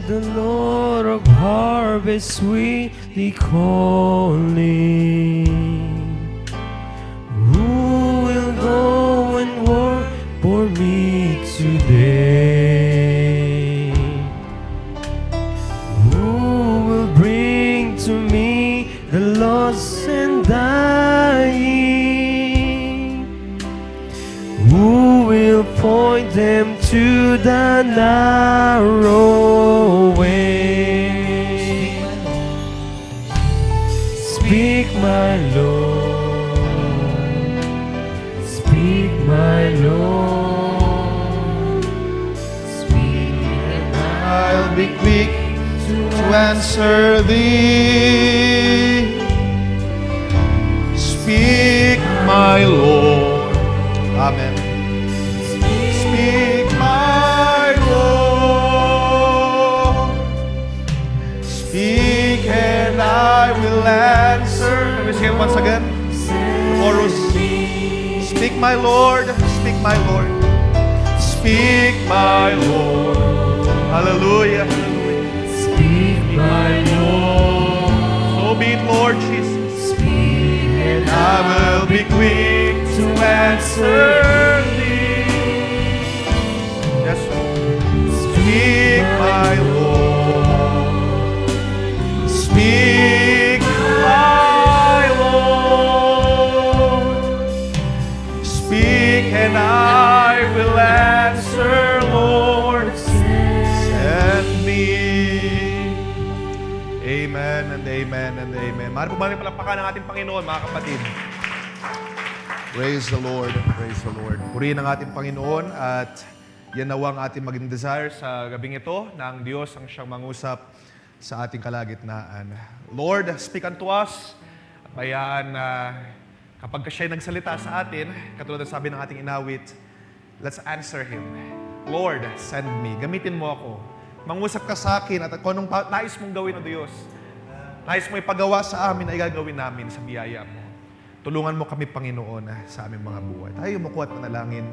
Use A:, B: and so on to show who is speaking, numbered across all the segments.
A: the Lord of harvest sweetly calling. Who will go and work for me today? Who will bring to me the lost and dying? Who will point them to the narrow way? Speak, my Lord. Speak, my Lord. Speak, and
B: I'll be quick to answer thee. Speak, my Lord. Amen. Speak, my Lord. Speak, and I will answer. Can we sing it once again? Chorus. Speak, my Lord. Speak, my Lord. Speak, my Lord. Hallelujah.
A: speak, my Lord.
B: So be it, Lord Jesus.
A: Speak, and
B: I will be quick to answer thee. Yes, Lord. Speak, my Lord. Speak, my Lord. Speak, and I will answer, Lord. Send me. Amen and amen and amen. Mari po maraming palakpakan ng ating Panginoon, mga kapatid. Praise the Lord, praise the Lord. Purihin ang ating Panginoon at yan nawa ang ating maging desire sa gabing ito na ang Diyos ang siyang mangusap sa ating kalagitnaan. Lord, speak unto us. At bayaan na kapag siya'y nagsalita sa atin, katulad ng sabi ng ating inawit, let's answer Him. Lord, send me. Gamitin mo ako. Mangusap ka sa akin at kung anong nais mong gawin o Diyos, nais mo ipagawa sa amin ay gagawin namin sa biyaya mo. Tulungan mo kami, Panginoon, sa aming mga buhay. Tayo umuko at manalangin.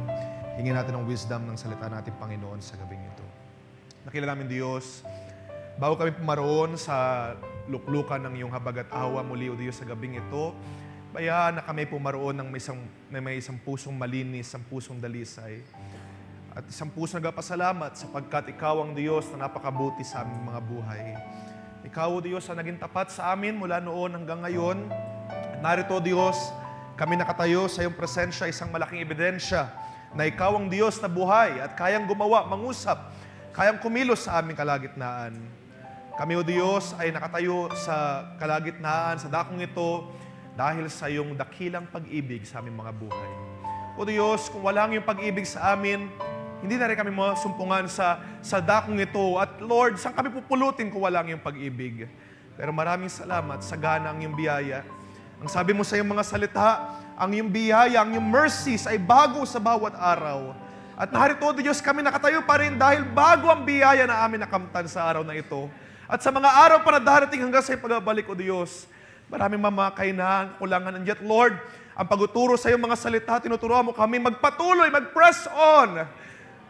B: Hingin natin ang wisdom ng salita natin, Panginoon, sa gabing ito. Nakilala namin, Diyos, bago kami pumaroon sa luklukan ng iyong habag at awa muli, O Diyos, sa gabing ito, bayaan na kami pumaroon ng may isang pusong malinis, isang pusong dalisay. At isang pusong nagpasalamat sapagkat Ikaw ang Diyos na napakabuti sa aming mga buhay. Ikaw, O Diyos, ang naging tapat sa amin mula noon hanggang ngayon. At narito, Diyos, kami nakatayo sa iyong presensya, isang malaking ebidensya na Ikaw ang Diyos na buhay at kayang gumawa, mangusap, kayang kumilos sa aming kalagitnaan. Kami, O Diyos, ay nakatayo sa kalagitnaan, sa dakong ito, dahil sa iyong dakilang pag-ibig sa aming mga buhay. O Diyos, kung walang iyong pag-ibig sa amin, hindi na rin kami masumpungan sa dakong ito. At Lord, saan kami pupulutin kung walang iyong pag-ibig? Pero maraming salamat sa gana ang iyong biyaya. Ang sabi mo sa iyong mga salita, ang iyong biyaya, ang iyong mercies ay bago sa bawat araw. At narito, Diyos, kami nakatayo pa rin dahil bago ang biyaya na amin nakamtan sa araw na ito. At sa mga araw pa na darating hanggang sa pagbabalik, O Diyos, maraming mamakay na kulangan. And yet, Lord, ang paguturo sa iyong mga salita, tinuturuan mo kami magpatuloy, mag-press on,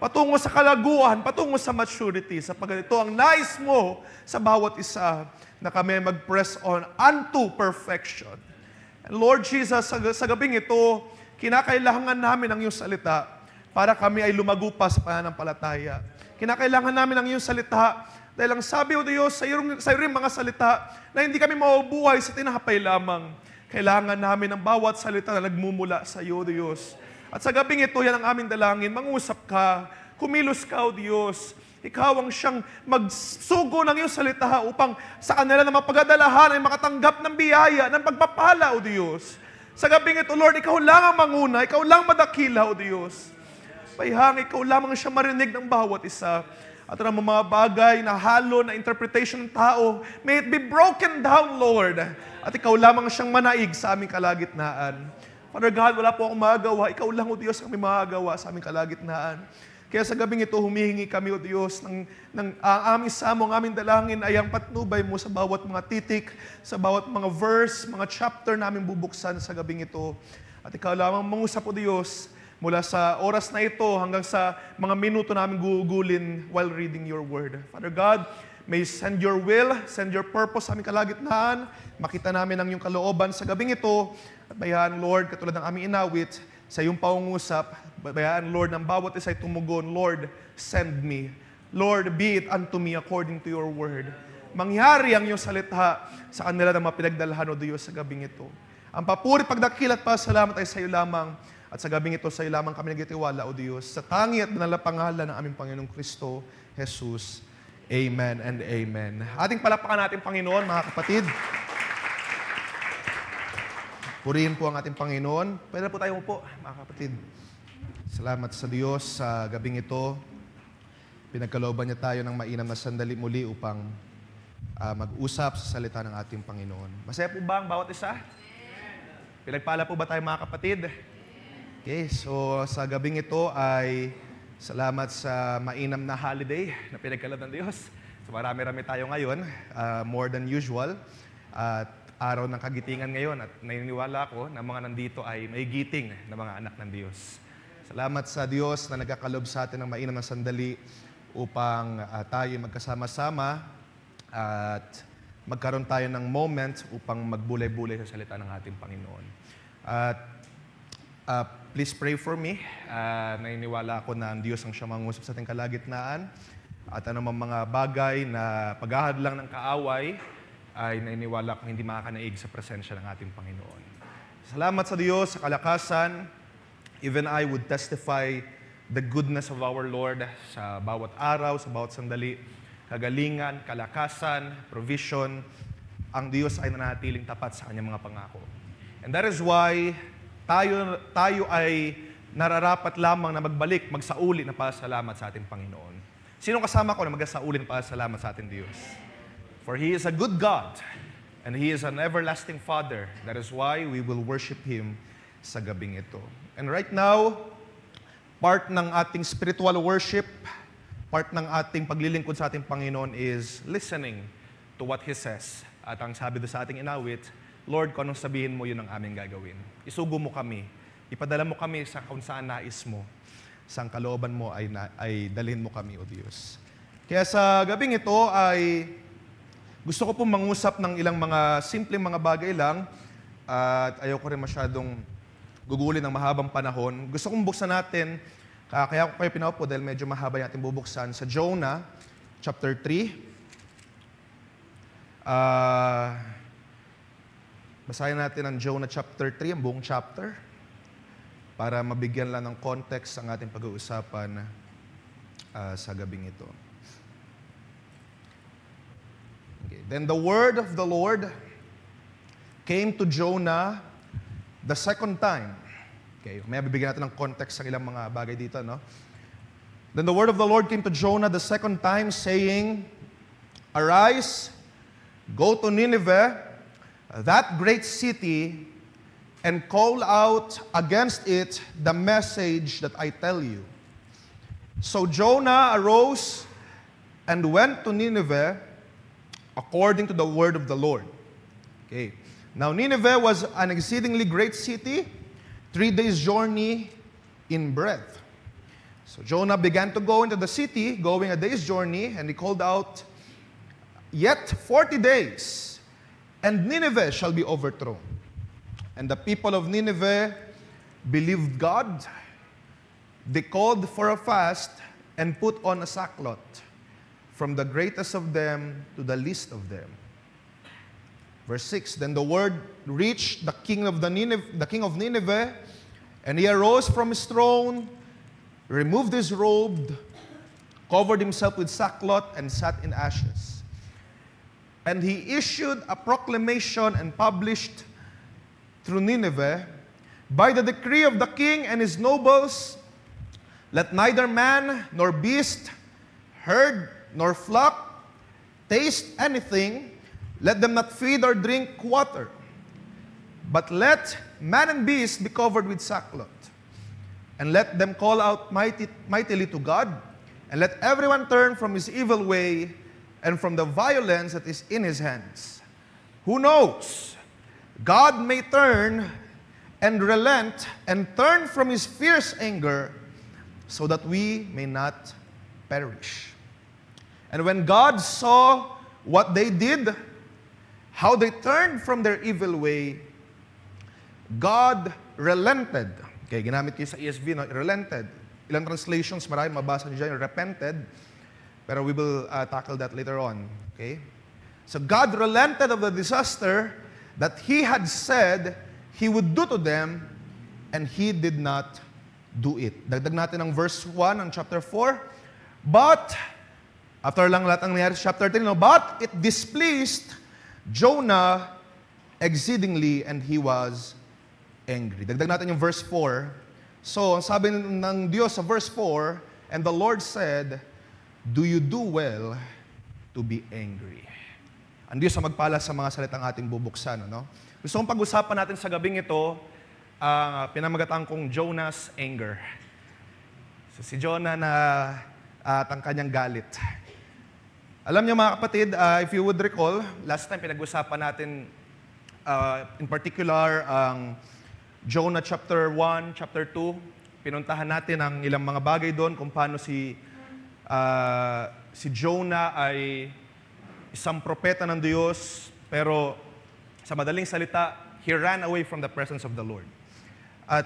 B: patungo sa kalaguan, patungo sa maturity, sapagkat ito ang nais mo sa bawat isa na kami mag-press on unto perfection. And Lord Jesus, sa gabing ito, kinakailangan namin ang iyong salita para kami ay lumago pa sa pananampalataya. Kinakailangan namin ang iyong salita dahil ang sabi, O Diyos, sa iyo rin mga salita na hindi kami mabubuhay sa tinapay lamang. Kailangan namin ang bawat salita na nagmumula sa iyo, O Diyos. At sa gabing ito, yan ang aming dalangin. Mangusap ka, kumilos ka, O Diyos. Ikaw ang siyang magsugo ng iyong salita upang sa kanila na mapagadalahan ay makatanggap ng biyaya, ng pagpapala, O Diyos. Sa gabing ito, Lord, Ikaw lang ang manguna, Ikaw lang madakila, O Diyos. Bayhang, Ikaw lamang siya marinig ng bawat isa. At ang mga bagay na halo na interpretation ng tao, may it be broken down, Lord. At Ikaw lamang siyang manaig sa aming kalagitnaan. Father God, wala po akong magagawa. Ikaw lang, O Diyos, ang may magagawa sa aming kalagitnaan. Kaya sa gabing ito, humihingi kami, O Diyos, ng aming samo, ang aming dalangin ay ang patnubay mo sa bawat mga titik, sa bawat mga verse, mga chapter na aming bubuksan sa gabing ito. At Ikaw lamang mangusap, O Diyos, mula sa oras na ito hanggang sa mga minuto namin gugulin while reading Your Word. Father God, may send your will, send your purpose sa aming kalagitnaan. Makita namin ang iyong kalooban sa gabing ito. At bayaan, Lord, katulad ng aming inawit, sa iyong pangungusap, bayaan, Lord, ng bawat isa'y tumugon, Lord, send me. Lord, be it unto me according to your word. Mangyari ang iyong salita sa kanila na mapinagdalhan, O Diyos, sa gabing ito. Ang papuri, pagdakil at pasalamat ay sa iyo lamang. At sa gabing ito, sa iyo lamang kami nagtitiwala, O Diyos, sa tangi at banal na pangalan ng aming Panginoong Kristo, Jesus. Amen and amen. Ating palakpakan natin, Panginoon, mga kapatid. Purihin po ang ating Panginoon. Pwede po tayo po, mga kapatid. Salamat sa Diyos sa gabing ito. Pinagkalooban niya tayo ng mainam na sandali muli upang mag-usap sa salita ng ating Panginoon. Masaya po ba ang bawat isa? Pinagpala po ba tayo, mga kapatid? Okay, so sa gabing ito ay salamat sa mainam na holiday na pinagkaloob ng Diyos. So marami-rami tayo ngayon, more than usual. At araw ng kagitingan ngayon at naniniwala ako na mga nandito ay may giting na mga anak ng Diyos. Salamat sa Diyos na nagkakalob sa atin ng mainam na sandali upang tayo magkasama-sama at magkaroon tayo ng moment upang magbulay-bulay sa salita ng ating Panginoon. At please pray for me. Naniniwala ako na ang Diyos ang siya mangusap sa ating kalagitnaan at anumang mga bagay na paghahadlang ng kaaway ay naniniwala kong hindi makakanaig sa presensya ng ating Panginoon. Salamat sa Diyos, sa kalakasan. Even I would testify the goodness of our Lord sa bawat araw, sa bawat sandali. Kagalingan, kalakasan, provision. Ang Diyos ay nanatiling tapat sa kanyang mga pangako. And that is why tayo ay nararapat lamang na magbalik, magsauli na pasalamat sa ating Panginoon. Sino kasama ko na magsauli na pasalamat sa ating Diyos? For He is a good God, and He is an everlasting Father. That is why we will worship Him sa gabing ito. And right now, part ng ating spiritual worship, part ng ating paglilingkod sa ating Panginoon is listening to what He says. At ang sabi doon sa ating inawit, Lord, kung anong sabihin mo, yun ang aming gagawin. Isugo mo kami. Ipadala mo kami sa kung saan nais mo. Sa kalooban mo ay dalhin mo kami, O Diyos. Kaya sa gabing ito ay gusto ko pong mangusap ng ilang mga simpleng mga bagay lang at ayoko rin masyadong gugulin ng mahabang panahon. Gusto kong buksan natin, kaya ko kayo pinaupo dahil medyo mahaba yung ating bubuksan, sa Jonah, chapter 3. Basahin natin ang Jonah chapter 3, ang buong chapter, para mabigyan lang ng context ang ating pag-uusapan sa gabing ito. Okay. Then the word of the Lord came to Jonah the second time. Okay, may bibigyan natin ng context sa ilang mga bagay dito, no? Then the word of the Lord came to Jonah the second time, saying, Arise, go to Nineveh, that great city, and call out against it the message that I tell you. So Jonah arose and went to Nineveh according to the word of the Lord. Okay. Now Nineveh was an exceedingly great city, 3 days' journey in breadth. So Jonah began to go into the city, going a day's journey, and he called out, Yet 40 days, and Nineveh shall be overthrown. And the people of Nineveh believed God. They called for a fast and put on a sackcloth, from the greatest of them to the least of them. Verse 6, Then the word reached the king of Nineveh, and he arose from his throne, removed his robe, covered himself with sackcloth, and sat in ashes. And he issued a proclamation and published through Nineveh, by the decree of the king and his nobles, let neither man nor beast, herd nor flock taste anything, let them not feed or drink water, but let man and beast be covered with sackcloth, and let them call out mightily to God, and let everyone turn from his evil way and from the violence that is in his hands. Who knows? God may turn and relent and turn from his fierce anger so that we may not perish. And when God saw what they did, how they turned from their evil way, God relented. Okay, ginamit ko sa ESV, no? Relented. Ilang translations, marami mabasa niyo dyan, repented. Pero we will tackle that later on. Okay? So God relented of the disaster that He had said He would do to them, and He did not do it. Dagdag natin ang verse 1 ng chapter 4. But, after lang lahat ang nangyari sa chapter 3, no? But it displeased Jonah exceedingly, and he was angry. Dagdag natin yung verse 4. So, ang sabi ng Diyos sa verse 4, and the Lord said, do you do well to be angry? Ang Diyos ang magpala sa mga salitang ating bubuksan. No? Gusto kong pag-usapan natin sa gabing ito, pinamagatan kong Jonah's anger. So, si Jonah na at ang kanyang galit. Alam niyo mga kapatid, if you would recall, last time pinag-usapan natin in particular ang Jonah chapter 1, chapter 2. Pinuntahan natin ang ilang mga bagay doon kung paano si Jonah ay isang propeta ng Diyos, pero sa madaling salita, he ran away from the presence of the Lord. At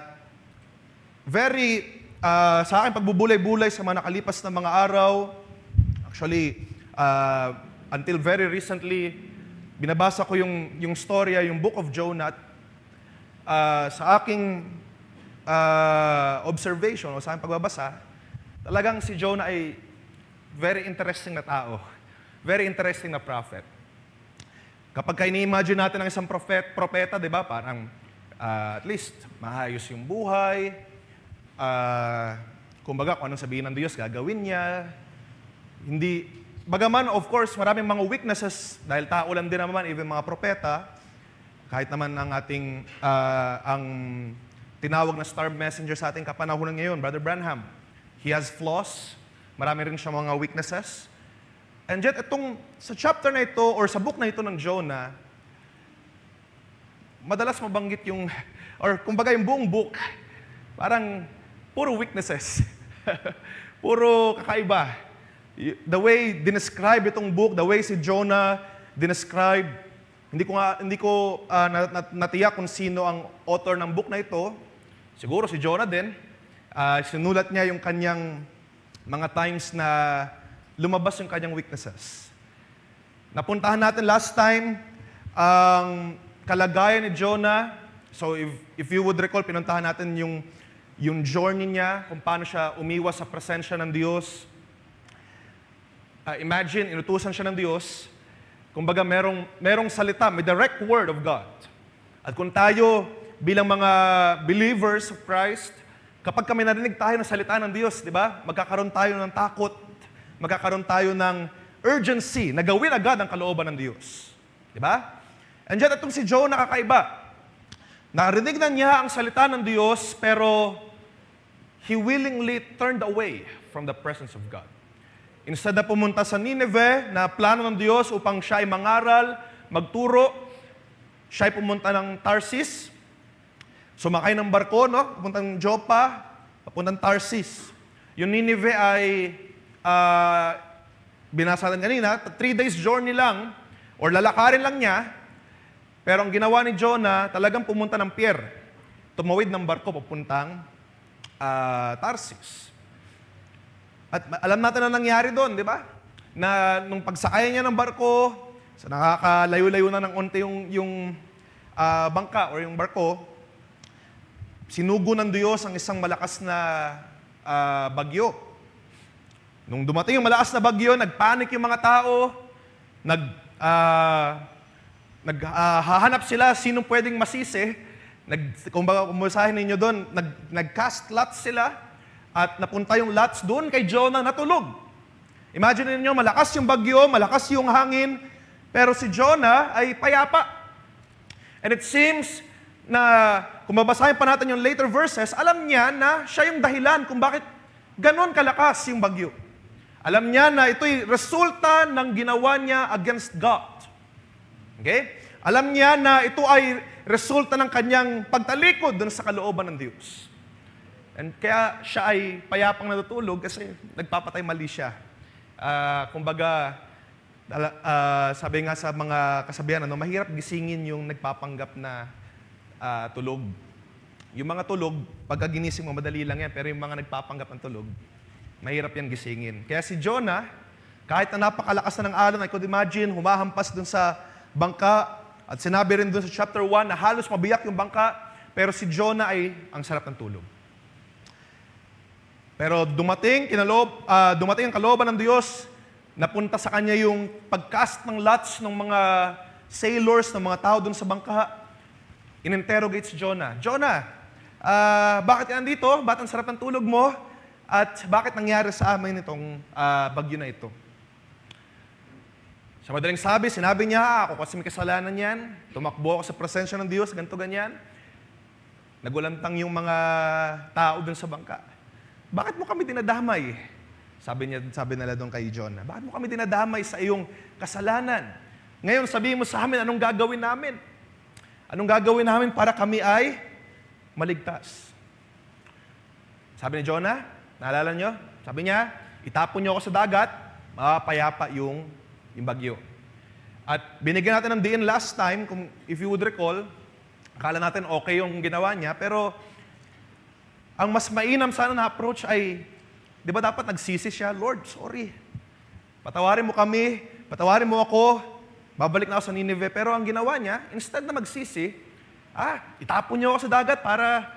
B: sa akin pagbubulay-bulay sa mga nakalipas na mga araw, actually, until very recently, binabasa ko yung storya, yung Book of Jonah, sa aking observation o sa aking pagbabasa, talagang si Jonah ay very interesting na tao. Very interesting na prophet. Kapag ini-imagine natin ang isang propeta, di ba, parang at least maayos yung buhay, kumbaga kung anong sabihin ng Diyos, gagawin niya. Hindi, bagaman of course, maraming mga weaknesses, dahil tao lang din naman, even mga propeta, kahit naman ang ating, ang tinawag na star messenger sa ating kapanahunan ngayon, Brother Branham, he has flaws, marami rin siya mga weaknesses. And yet, sa chapter na ito, or sa book na ito ng Jonah, madalas mabanggit yung, or kumbaga yung buong book, parang puro weaknesses. Puro kakaiba. The way dinescribe itong book, the way si Jonah dinescribe, hindi ko natiyak kung sino ang author ng book na ito. Siguro si Jonah din. Sinulat niya yung kanyang mga times na lumabas yung kanyang weaknesses. Napuntahan natin last time ang kalagayan ni Jonah. So if you would recall, pinuntahan natin yung journey niya, kung paano siya umiwas sa presensya ng Diyos. Imagine, inutusan siya ng Diyos. Kumbaga, merong salita, may direct word of God. At kung tayo bilang mga believers of Christ, kapag kami narinig tayo ng salita ng Diyos, di ba? Magkakaroon tayo ng takot, magkakaroon tayo ng urgency na gawin agad ang kalooban ng Diyos. Di ba? And yet, itong si Jonah kakaiba. Narinig na niya ang salita ng Diyos, pero he willingly turned away from the presence of God. Instead na pumunta sa Nineveh, na plano ng Diyos upang siya ay mangaral, magturo, siya ay pumunta ng Tarsis, sumakay ng barko, no? Papuntang Joppa, papuntang Tarsis. Yung Nineveh ay, binasa natin kanina, 3 days journey lang, or lalakarin lang niya, pero ang ginawa ni Jonah, talagang pumunta ng pier, tumawid ng barko papuntang Tarsis. At alam natin na nangyari doon, di ba? Na nung pagsakay niya ng barko, sa nakakalayo-layo na ng onte yung bangka or yung barko, sinugo ng Diyos ang isang malakas na bagyo. Nung dumating yung malakas na bagyo, nagpanik yung mga tao, naghahanap sila sinong pwedeng masisi. Kung kumusahin ninyo doon, nag-cast lots sila at napunta yung lots doon kay Jonah natulog. Imagine niyo malakas yung bagyo, malakas yung hangin, pero si Jonah ay payapa. And it seems na kung babasahin pa natin yung later verses, alam niya na siya yung dahilan kung bakit ganon kalakas yung bagyo. Alam niya na ito'y resulta ng ginawa niya against God. Okay? Alam niya na ito ay resulta ng kanyang pagtalikod dun sa kalooban ng Diyos. And kaya siya ay payapang natutulog kasi nagpapatay mali siya. Kumbaga, sabi nga sa mga kasabihan, mahirap gisingin yung nagpapanggap na tulog. Yung mga tulog, pagka ginising mo, madali lang yan. Pero yung mga nagpapanggap ng tulog, mahirap yan gisingin. Kaya si Jonah, kahit na napakalakas na ng alon, I could imagine, humahampas dun sa bangka, at sinabi rin dun sa chapter 1 na halos mabiyak yung bangka, pero si Jonah ay ang sarap ng tulog. Pero dumating ang kalooban ng Diyos, napunta sa kanya yung pagcast ng lots ng mga sailors, ng mga tao dun sa bangka. In-interrogate si Jonah. Jonah, bakit ka nandito? Bakit ang sarap ng tulog mo? At bakit nangyari sa amin itong bagyo na ito? Sa madaling sinabi niya, ako kasi may kasalanan yan. Tumakbo ako sa presensya ng Diyos, ganito, ganyan. Nagulantang yung mga tao dun sa bangka. Bakit mo kami dinadamay? Sabi nila doon kay Jonah, bakit mo kami dinadamay sa iyong kasalanan? Ngayon sabihin mo sa amin, anong gagawin namin? Anong gagawin namin para kami ay maligtas? Sabi ni Jonah, naalala nyo? Sabi niya, itapon niyo ako sa dagat, mapayapa yung bagyo. At binigyan natin ng diin last time, if you would recall, akala natin okay yung ginawa niya, pero ang mas mainam sana na approach ay, di ba dapat nagsisi siya, Lord, sorry. Patawarin mo kami, patawarin mo ako, babalik na ako sa Nineveh. Pero ang ginawa niya, instead na magsisi, itapon niyo ako sa dagat para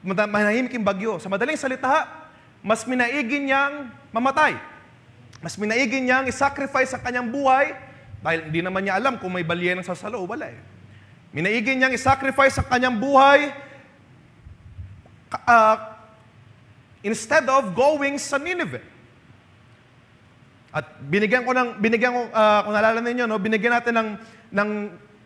B: manahimik yung bagyo. Sa madaling salita, mas minaigin niyang mamatay. Mas minaigin niyang isacrifice ang kanyang buhay, dahil hindi naman niya alam kung may balyenang sasalo o wala eh. Minaigin niyang isacrifice ang kanyang buhay, instead of going sa Nineveh. At binigyan ko, kung naalala ninyo, binigyan natin ng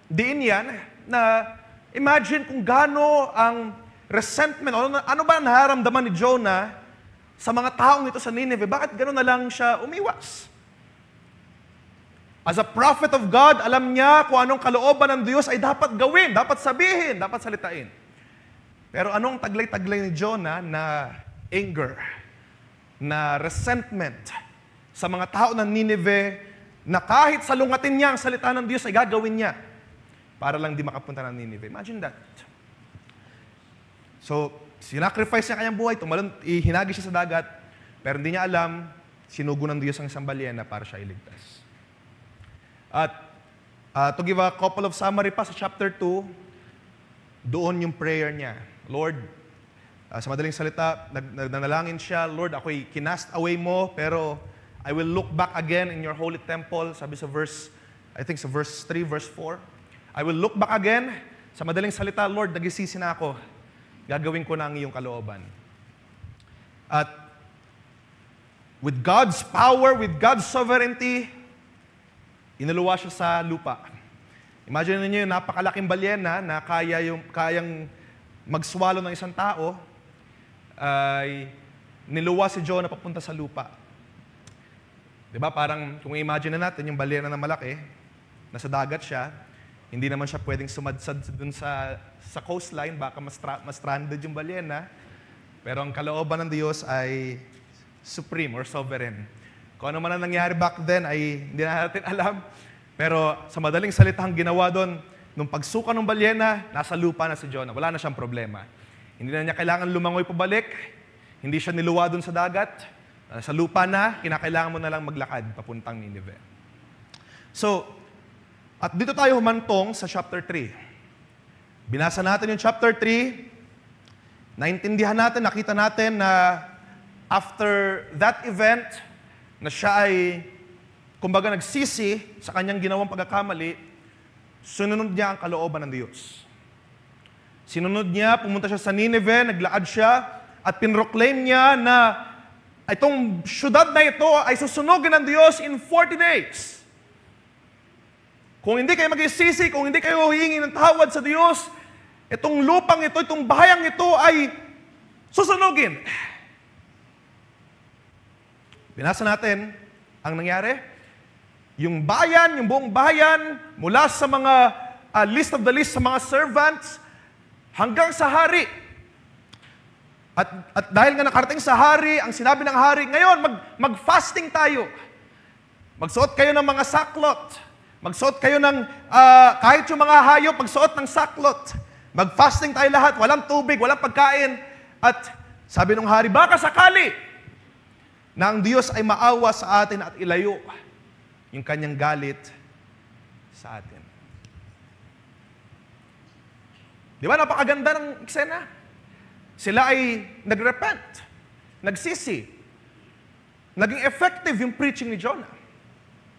B: diin yan, na imagine kung gaano ang resentment, ano ba naharamdaman ni Jonah sa mga taong ito sa Nineveh? Bakit gano'n na lang siya umiwas? As a prophet of God, alam niya kung anong kalooban ng Diyos ay dapat gawin, dapat sabihin, dapat salitain. Pero anong taglay-taglay ni Jonah na anger, na resentment sa mga tao ng Nineveh na kahit salungatin niya ang salita ng Diyos ay gagawin niya para lang di makapunta ng Nineveh. Imagine that. So, sinacrifice niya kanyang buhay, hinagi siya sa dagat, pero hindi niya alam, sinugo ng Diyos ang isang balyena para siya iligtas. At to give a couple of summary pa sa chapter 2, doon yung prayer niya. Lord, sa madaling salita, nagdanalangin siya, Lord, ako'y kinast away mo, pero I will look back again in your holy temple. Sabi sa verse 3, verse 4. I will look back again. Sa madaling salita, Lord, nagisisi na ako. Gagawin ko na ang iyong kalooban. At with God's power, with God's sovereignty, inuluwa siya sa lupa. Imagine niyo yung napakalaking balyena na kayang magswalo ng isang tao, ay niluwa si Jonah papunta sa lupa. Diba? Parang kung imagine na natin yung balyena na malaki, nasa dagat siya, hindi naman siya pwedeng sumadsad dun sa coastline, baka mas stranded yung balyena. Pero ang kalooban ng Diyos ay supreme or sovereign. Kung ano man ang nangyari back then ay hindi na natin alam. Pero sa madaling salitang ginawa doon, nung pagsuka ng balyena, nasa lupa na si Jonah. Wala na siyang problema. Hindi na niya kailangan lumangoy pabalik. Hindi siya niluwa doon sa dagat. Sa lupa na, kinakailangan mo na lang maglakad papuntang Nineveh. So, at dito tayo humantong sa chapter 3. Binasa natin yung chapter 3. Naintindihan natin, nakita natin na after that event, na siya ay, kumbaga nagsisi sa kanyang ginawang pagkakamali, sununod niya ang kalooban ng Diyos. Sinunod niya, pumunta siya sa Nineveh, naglakad siya, at pinroclaim niya na itong syudad na ito ay susunugin ng Diyos in 40 days. Kung hindi kayo mag-isisi, kung hindi kayo hihingi ng tawad sa Diyos, itong lupang ito, itong bahayang ito ay susunugin. Binasa natin ang nangyari. Yung bayan, yung buong bayan, mula sa mga list of the list sa mga servants, hanggang sa hari. At dahil nga nakarating sa hari, ang sinabi ng hari, ngayon, mag-fasting tayo. Magsuot kayo ng mga saklot. Magsuot kayo ng, kahit yung mga hayop, magsuot ng saklot. Mag-fasting tayo lahat, walang tubig, walang pagkain. At sabi ng hari, baka sakali na ang Diyos ay maawa sa atin at ilayo yung kanyang galit sa atin. Di ba, napakaganda ng eksena? Sila ay nagrepent, nagsisi. Naging effective yung preaching ni Jonah.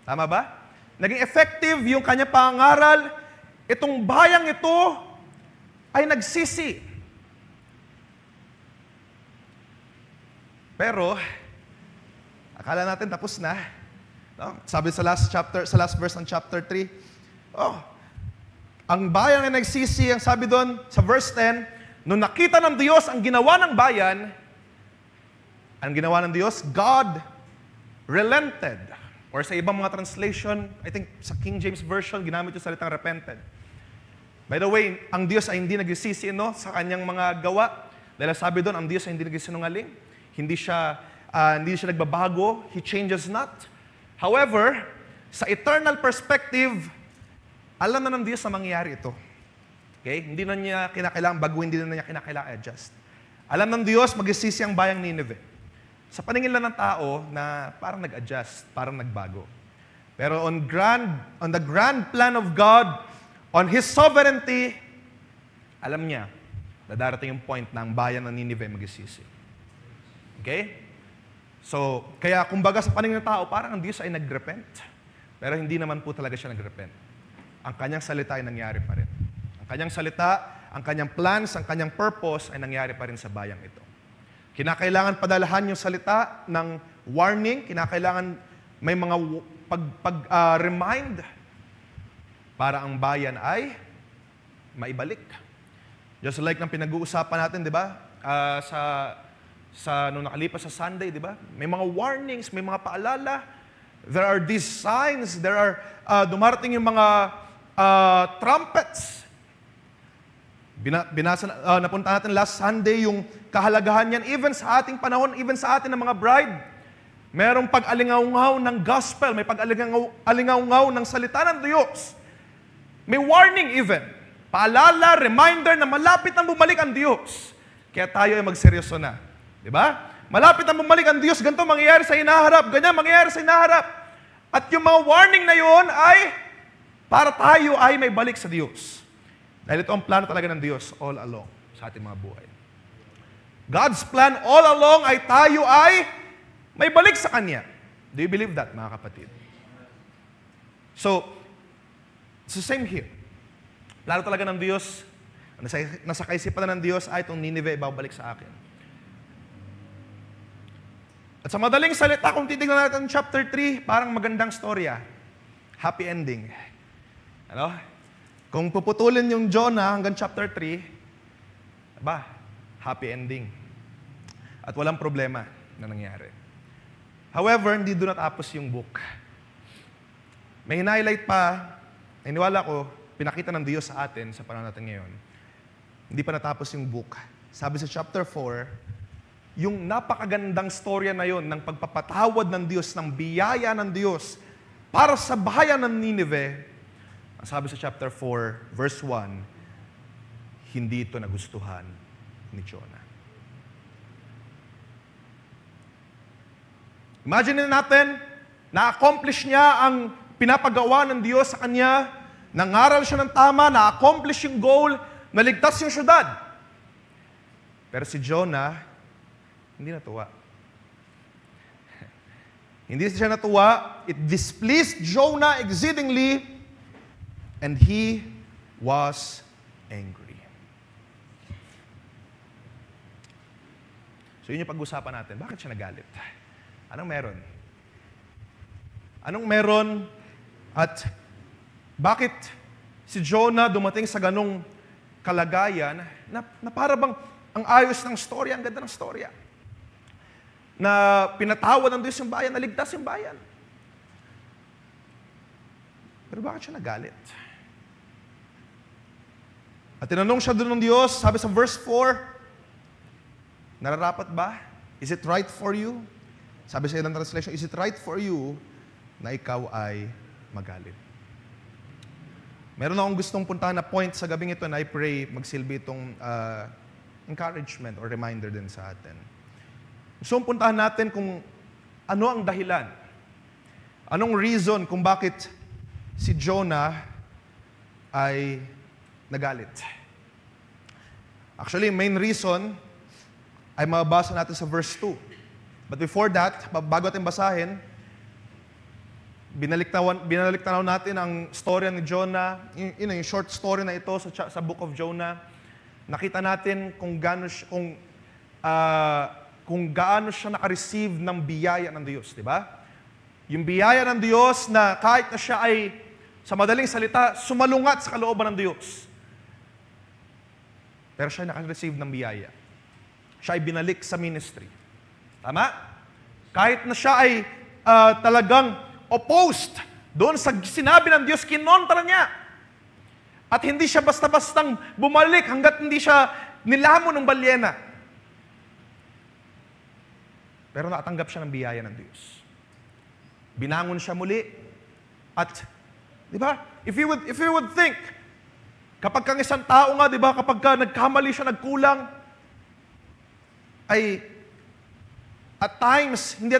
B: Tama ba? Naging effective yung kanya pangaral. Itong bayang ito ay nagsisi. Pero, akala natin tapos na. No? Sabi sa last verse ng chapter 3, ang bayang ay nagsisi, ang sabi doon sa verse 10, nung nakita ng Diyos ang ginawa ng bayan, ang ginawa ng Diyos, God relented. Or sa ibang mga translation, I think sa King James Version, ginamit yung salitang repented. By the way, ang Diyos ay hindi nagsisisi sa kanyang mga gawa. Dahil sabi doon, ang Diyos ay hindi nagsisinungaling. Hindi siya nagbabago. He changes not. However, sa eternal perspective, alam na ng Diyos na mangyayari ito. Okay? Hindi na niya kinakailangan baguhin, hindi na niya kinakailangan adjust. Alam ng Diyos, magsisisi ang bayang Nineveh. Sa paningin lang ng tao na parang nag-adjust, parang nagbago. Pero on the grand plan of God, on His sovereignty, alam niya, darating yung point na ang bayan ng Nineveh magsisisi. Okay? So, kaya kumbaga sa paningin ng tao, parang ang Diyos ay nagrepent. Pero hindi naman po talaga siya nagrepent. Ang kanyang salita ay nangyari pa rin. Kanyang salita, ang kanyang plans, ang kanyang purpose ay nangyari pa rin sa bayang ito. Kinakailangan padalahan yung salita ng warning, kinakailangan may mga remind para ang bayan ay maibalik. Just like ng pinag-uusapan natin, di ba? Nung nakalipas sa Sunday, di ba? May mga warnings, may mga paalala. There are these signs, dumarating yung mga trumpets. Napunta natin last Sunday yung kahalagahan yan, even sa ating panahon, even sa atin ng mga bride. Merong pag-alingaw-ngaw ng gospel, may pag-alingaw-ngaw ng salita ng Diyos. May warning even. Paalala, reminder na malapit na bumalik ang Diyos. Kaya tayo ay magseryoso na. Di ba? Malapit na bumalik ang Diyos, ganito mangyayari sa hinaharap, ganyan mangyayari sa hinaharap. At yung mga warning na yun ay para tayo ay may balik sa Diyos. Dahil ito ang plano talaga ng Diyos all along sa ating mga buhay. God's plan all along ay tayo ay may balik sa Kanya. Do you believe that, mga kapatid? So, it's the same here. Plano talaga ng Diyos, nasa kaisipan na ng Diyos, ay itong Nineveh ibabalik sa akin. At sa madaling salita, kung titignan natin chapter 3, parang magandang storya. Happy ending. Ano? Kung puputulin yung Jonah hanggang chapter 3, happy ending. At walang problema na nangyari. However, hindi doon natapos yung book. May hinighlight pa, iniwala ko, pinakita ng Diyos sa atin sa panahon natin ngayon. Hindi pa natapos yung book. Sabi sa chapter 4, yung napakagandang storya na yon ng pagpapatawad ng Diyos, ng biyaya ng Diyos para sa bayan ng Nineveh, ang sabi sa chapter 4, verse 1, hindi ito nagustuhan ni Jonah. Imagine natin, na-accomplish niya ang pinapagawa ng Diyos sa kanya, nangaral siya ng tama, na-accomplish yung goal, naligtas yung syudad. Pero si Jonah, hindi natuwa. Hindi siya natuwa. It displeased Jonah exceedingly, and he was angry. So yun yung pag-usapan natin. Bakit siya nagalit? Anong meron? Anong meron at bakit si Jonah dumating sa ganong kalagayan na para bang ang ayos ng storya, ang ganda ng storya. Na pinatawad ng Diyos yung bayan, naligtas yung bayan. Pero bakit siya nagalit? At tinanong siya doon ng Diyos, sabi sa verse 4, Nararapat ba? Is it right for you? Sabi sa ilang translation, is it right for you na ikaw ay magalit? Meron akong gustong puntahan na point sa gabing ito na I pray magsilbi itong encouragement or reminder din sa atin. Gusto kong puntahan natin kung ano ang dahilan. Anong reason kung bakit si Jonah ay nagalit. Actually, main reason ay mababasa natin sa verse 2. But before that, bago natin basahin, binalik tanaw natin ang storya ni Jonah, yung short story na ito sa Book of Jonah. Nakita natin kung gaano siya naka-receive ng biyaya ng Diyos, di ba? Yung biyaya ng Diyos na kahit na siya ay, sa madaling salita, sumalungat sa kalooban ng Diyos. Pero siya ay naka-receive ng biyaya. Siya ay binalik sa ministry. Tama? Kahit na siya ay talagang opposed doon sa sinabi ng Diyos, kinontra niya. At hindi siya basta-bastang bumalik hanggat hindi siya nilamon ng balyena. Pero nakatanggap siya ng biyaya ng Diyos. Binangon siya muli. At, di ba, if you would think, kapag kang isang tao nga, di ba, kapag ka nagkamali siya, nagkulang, ay at times hindi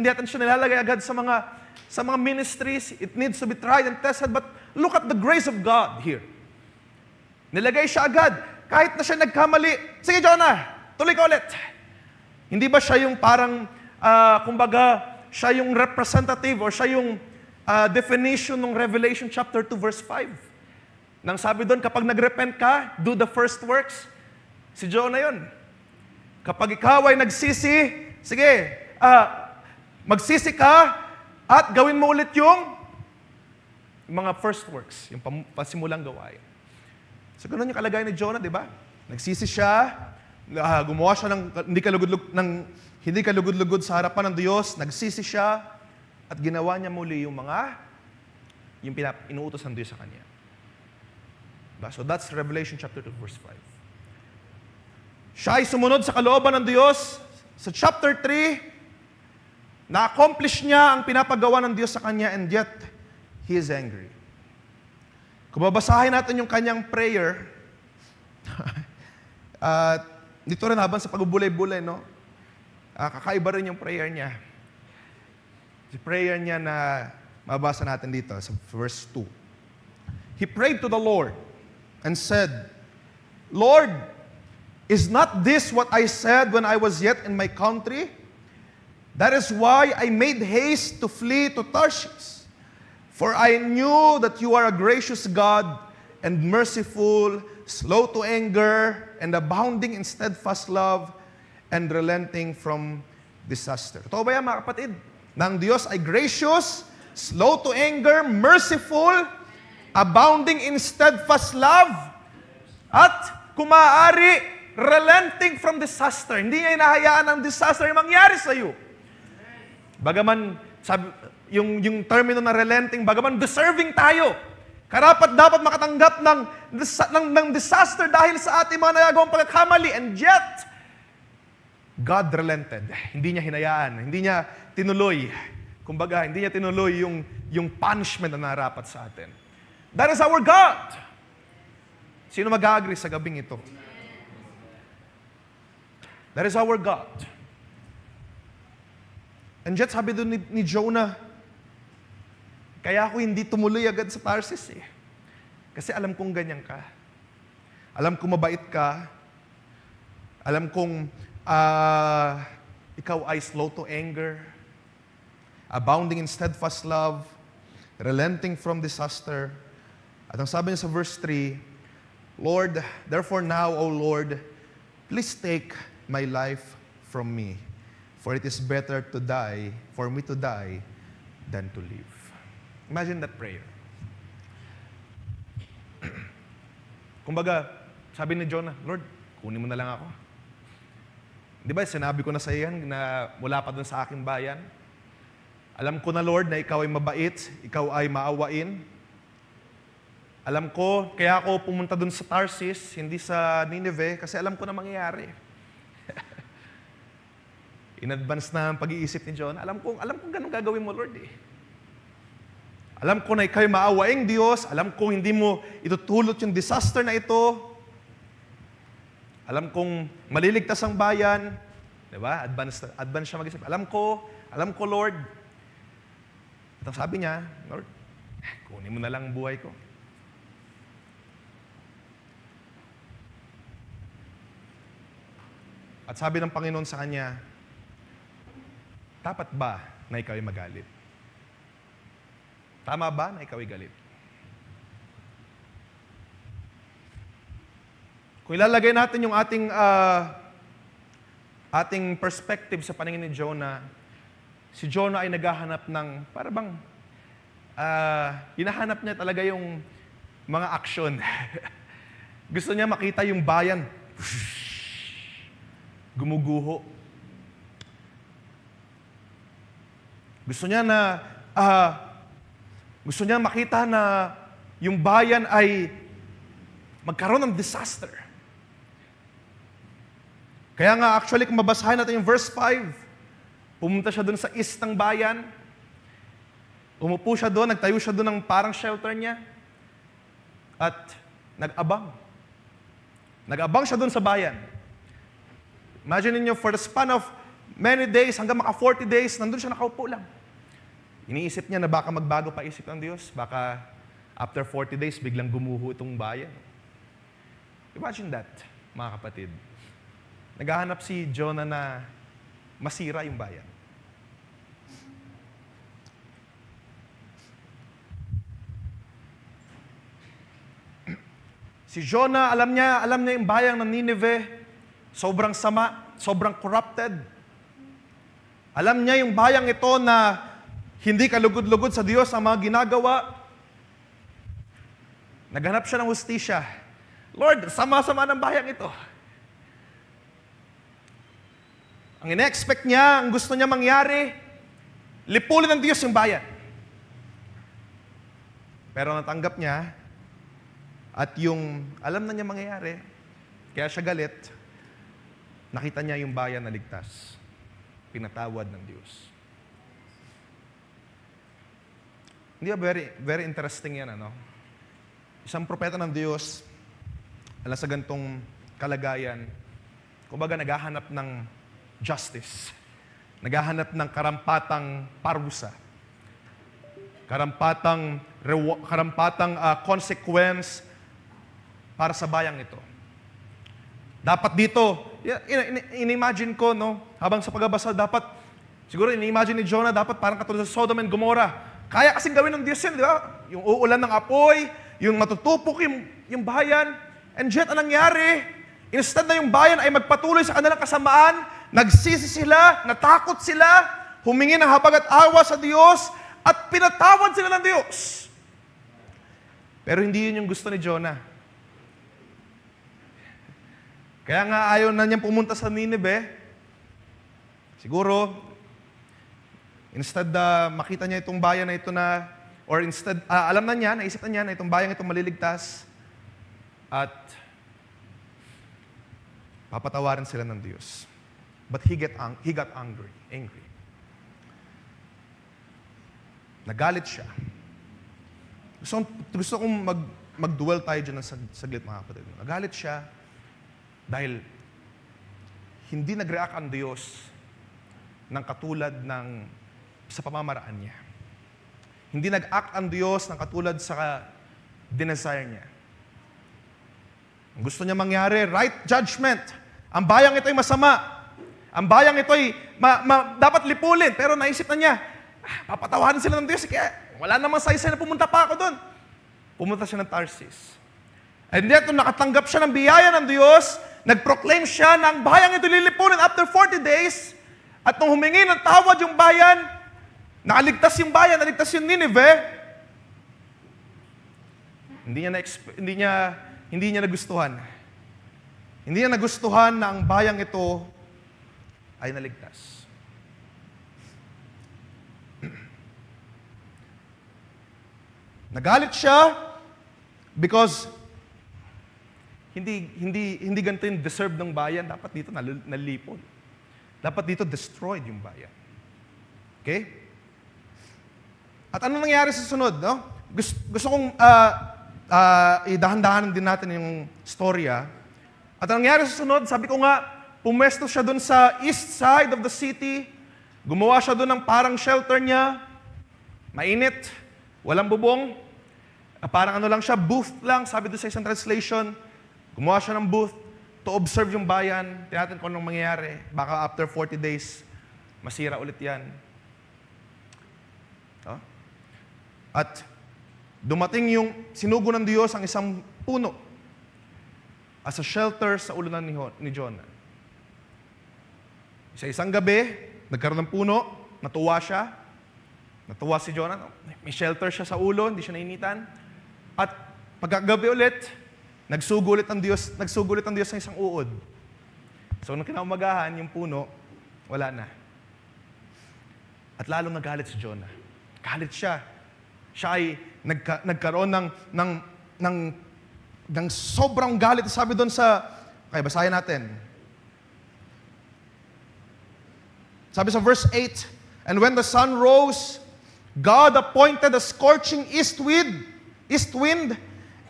B: natin siya nilalagay agad sa mga ministries. It needs to be tried and tested, but look at the grace of God here. Nilagay siya agad kahit na siya nagkamali. Sige, Jonah, tuloy ka ulit. Hindi ba siya yung parang kumbaga siya yung representative or siya yung definition ng Revelation chapter 2 verse 5? Nang sabi doon, kapag nagrepent ka, do the first works. Si Jonah yun. Kapag ikaw ay nagsisi, sige, magsisi ka at gawin mo ulit yung mga first works, yung pasimulang gawain. So, ganun yung kalagayan ni Jonah, di ba? Nagsisi siya, gumawa siya ng hindi kalugod-lugod sa harapan ng Diyos, nagsisi siya, at ginawa niya muli yung inuutos ng Diyos sa kanya. Diba? So, that's Revelation chapter 2, verse 5. Siya ay sumunod sa kalooban ng Diyos. Sa chapter 3, na-accomplish niya ang pinapagawa ng Diyos sa kanya, and yet, he is angry. Kung babasahin natin yung kanyang prayer, dito rin habang sa pagbubulay-bulay, no? Kakaiba rin yung prayer niya. Yung prayer niya na mabasa natin dito sa verse 2. He prayed to the Lord and said, Lord, is not this what I said when I was yet in my country? That is why I made haste to flee to Tarshish. For I knew that you are a gracious God and merciful, slow to anger, and abounding in steadfast love, and relenting from disaster. Totoo ba yan, mga kapatid? Na ang Diyos ay gracious, slow to anger, merciful, abounding in steadfast love, at kung maaari, relenting from disaster. Hindi niya inahayaan ang disaster na mangyari sa iyo. Bagaman, yung termino na relenting, bagaman deserving tayo. Karapat dapat makatanggap ng disaster dahil sa ating mga nagagawang pagkakamali. And yet, God relented. Hindi niya hinayaan. Hindi niya tinuloy. Kumbaga, hindi niya tinuloy yung punishment na narapat sa atin. That is our God. Sino mag-agree sa gabing ito? That is our God. And yet, sabi doon ni Jonah, kaya ako hindi tumuloy agad sa Tarsis eh. Kasi alam kong ganyan ka. Alam kong mabait ka. Alam kong ikaw ay slow to anger, abounding in steadfast love, relenting from disaster. At ang sabi niya sa verse 3, Lord, therefore now, O Lord, please take my life from me, for it is better for me to die than to live. Imagine that prayer. Kumbaga, sabi ni Jonah, Lord, kunin mo na lang ako. Di ba, sinabi ko na sa iyan na mula pa dun sa aking bayan. Alam ko na, Lord, na ikaw ay mabait, ikaw ay maawain. Alam ko, kaya ako pumunta dun sa Tarsis, hindi sa Nineveh, kasi alam ko na mangyayari. In advance na ang pag-iisip ni Jonah, alam kong ganun gagawin mo, Lord eh. Alam ko na ikaw'y maawaing Diyos. Alam kong hindi mo itutulot yung disaster na ito. Alam kong maliligtas ang bayan. Diba? Advance siya mag-isip. Alam ko, Lord. At ang sabi niya, Lord, kunin mo na lang ang buhay ko. At sabi ng Panginoon sa kanya, dapat ba na ikaw'y magalit? Tama ba na ikaw'y galit? Kung ilalagay natin yung ating perspective sa paningin ni Jonah, si Jonah ay naghahanap ng, hinahanap niya talaga yung mga aksyon. Gusto niya makita yung bayan. Gumuguho. Gusto niya makita na yung bayan ay magkaroon ng disaster. Kaya nga actually kung mabasahin natin yung verse 5, pumunta siya doon sa east ng bayan. Umupo siya doon, nagtayo siya doon ng parang shelter niya. At nag-abang. Nag-abang siya doon sa bayan. Imagine niyo for the span of many days, hanggang maka 40 days, nandun siya nakaupo lang. Iniisip niya na baka magbago pa isip ng Diyos. Baka after 40 days, biglang gumuho itong bayan. Imagine that, mga kapatid. Naghahanap si Jonah na masira yung bayan. Si Jonah, alam niya yung bayan ng Nineveh, sobrang sama, sobrang corrupted. Alam niya yung bayang ito na hindi kalugod-lugod sa Diyos ang mga ginagawa. Naghanap siya ng hustisya. Lord, sama-sama ng bayang ito. Ang ina-expect niya, ang gusto niya mangyari, lipulin ng Diyos yung bayan. Pero natanggap niya, at yung alam na niya mangyayari, kaya siya galit, nakita niya yung bayan na ligtas. Pinatawad ng Diyos. Hindi ba very interesting yan, ano? Isang propeta ng Diyos, sa gantong kalagayan, kumbaga naghahanap ng justice. Naghahanap ng karampatang parusa. Karampatang consequence para sa bayang ito. Dapat dito, in-imagine ko, no? Habang sa pagbabasa, dapat, siguro in-imagine ni Jonah, dapat parang katulad sa Sodom and Gomorrah. Kaya kasing gawin ng Diyos yan, di ba? Yung uulan ng apoy, yung matutupok yung bayan. And yet, anong nangyari? Instead na yung bayan ay magpatuloy sa kanilang kasamaan, nagsisi sila, natakot sila, humingi ng habag at awa sa Diyos, at pinatawad sila ng Diyos. Pero hindi yun yung gusto ni Jonah. Kaya nga ayaw na niyang pumunta sa Nineveh. Siguro, instead makita niya itong bayan na ito na, or instead, alam na niya, naisip na niya na itong bayan itong maliligtas, at papatawarin sila ng Diyos. But he got angry. Nagalit siya. Gusto kong mag-duel tayo dyan ng saglit, mga kapatid. Nagalit siya dahil hindi nag-react ang Diyos ng katulad sa pamamaraan niya. Hindi nag-act ang Diyos ng katulad sa desire niya. Ang gusto niya mangyari, right judgment. Ang bayang ito'y masama. Ang bayang ito'y dapat lipulin. Pero naisip na niya, papatawarin sila ng Diyos. Kaya wala namang saysay na pumunta pa ako doon. Pumunta siya ng Tarsis. And yet, nung nakatanggap siya ng biyaya ng Diyos, nag-proclaim siya na ang bayang ito lilipunin after 40 days. At nung humingi ng tawad yung bayan, nakaligtas yung bayan, naligtas yung Nineveh, hindi niya nagustuhan. Hindi niya nagustuhan na ang bayang ito ay naligtas. Nagalit siya because hindi ganito yung deserve ng bayan. Dapat dito nalipon. Dapat dito, destroyed yung bayan. Okay? At ano nangyari sa sunod, no? Gusto kong idahan-dahanan din natin yung storya. At ang nangyari sa sunod, sabi ko nga, pumesto siya dun sa east side of the city. Gumawa siya dun ng parang shelter niya. Mainit, walang bubong. Parang ano lang siya, booth lang, sabi doon sa isang translation. Gumawa siya ng booth to observe yung bayan. Tingnan natin kung anong mangyayari. Baka after 40 days, masira ulit yan. Oh? At dumating yung sinugo ng Diyos ang isang puno as a shelter sa ulunan ni Jonah. Sa isang gabi, nagkaroon ng puno, natuwa siya. Natuwa si Jonah. May shelter siya sa ulo, hindi siya nainitan. At pagkagabi ulit, nagsugulit ang Diyos ng isang uod. So nung kinaumagahan, yung puno, wala na. At lalong nagalit si Jonah. Galit siya. Siya ay nagkaroon ng sobrang galit. Sabi doon okay, basahin natin. Sabi sa verse 8, "And when the sun rose, God appointed a scorching east wind,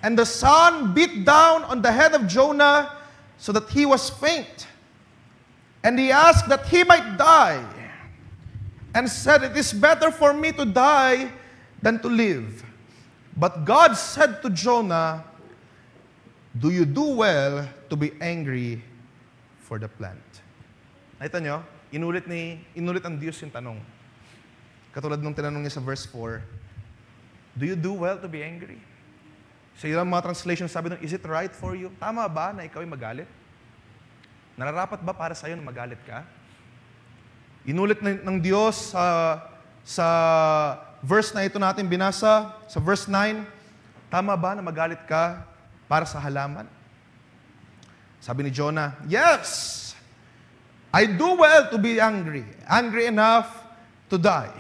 B: and the sun beat down on the head of Jonah so that he was faint. And he asked that he might die, and said, 'It is better for me to die than to live.' But God said to Jonah, 'Do you do well to be angry for the plant?'" Nakita nyo? Inulit ang Diyos yung tanong. Katulad nung tinanong niya sa verse 4, "Do you do well to be angry?" Sa ilang mga translation sabi nung, "Is it right for you?" Tama ba na ikaw ay magalit? Nararapat ba para sa'yo na magalit ka? Inulit ng Diyos sa verse na ito natin binasa, sa verse 9, "Tama ba na magalit ka para sa halaman?" Sabi ni Jonah, "Yes, I do well to be angry enough to die."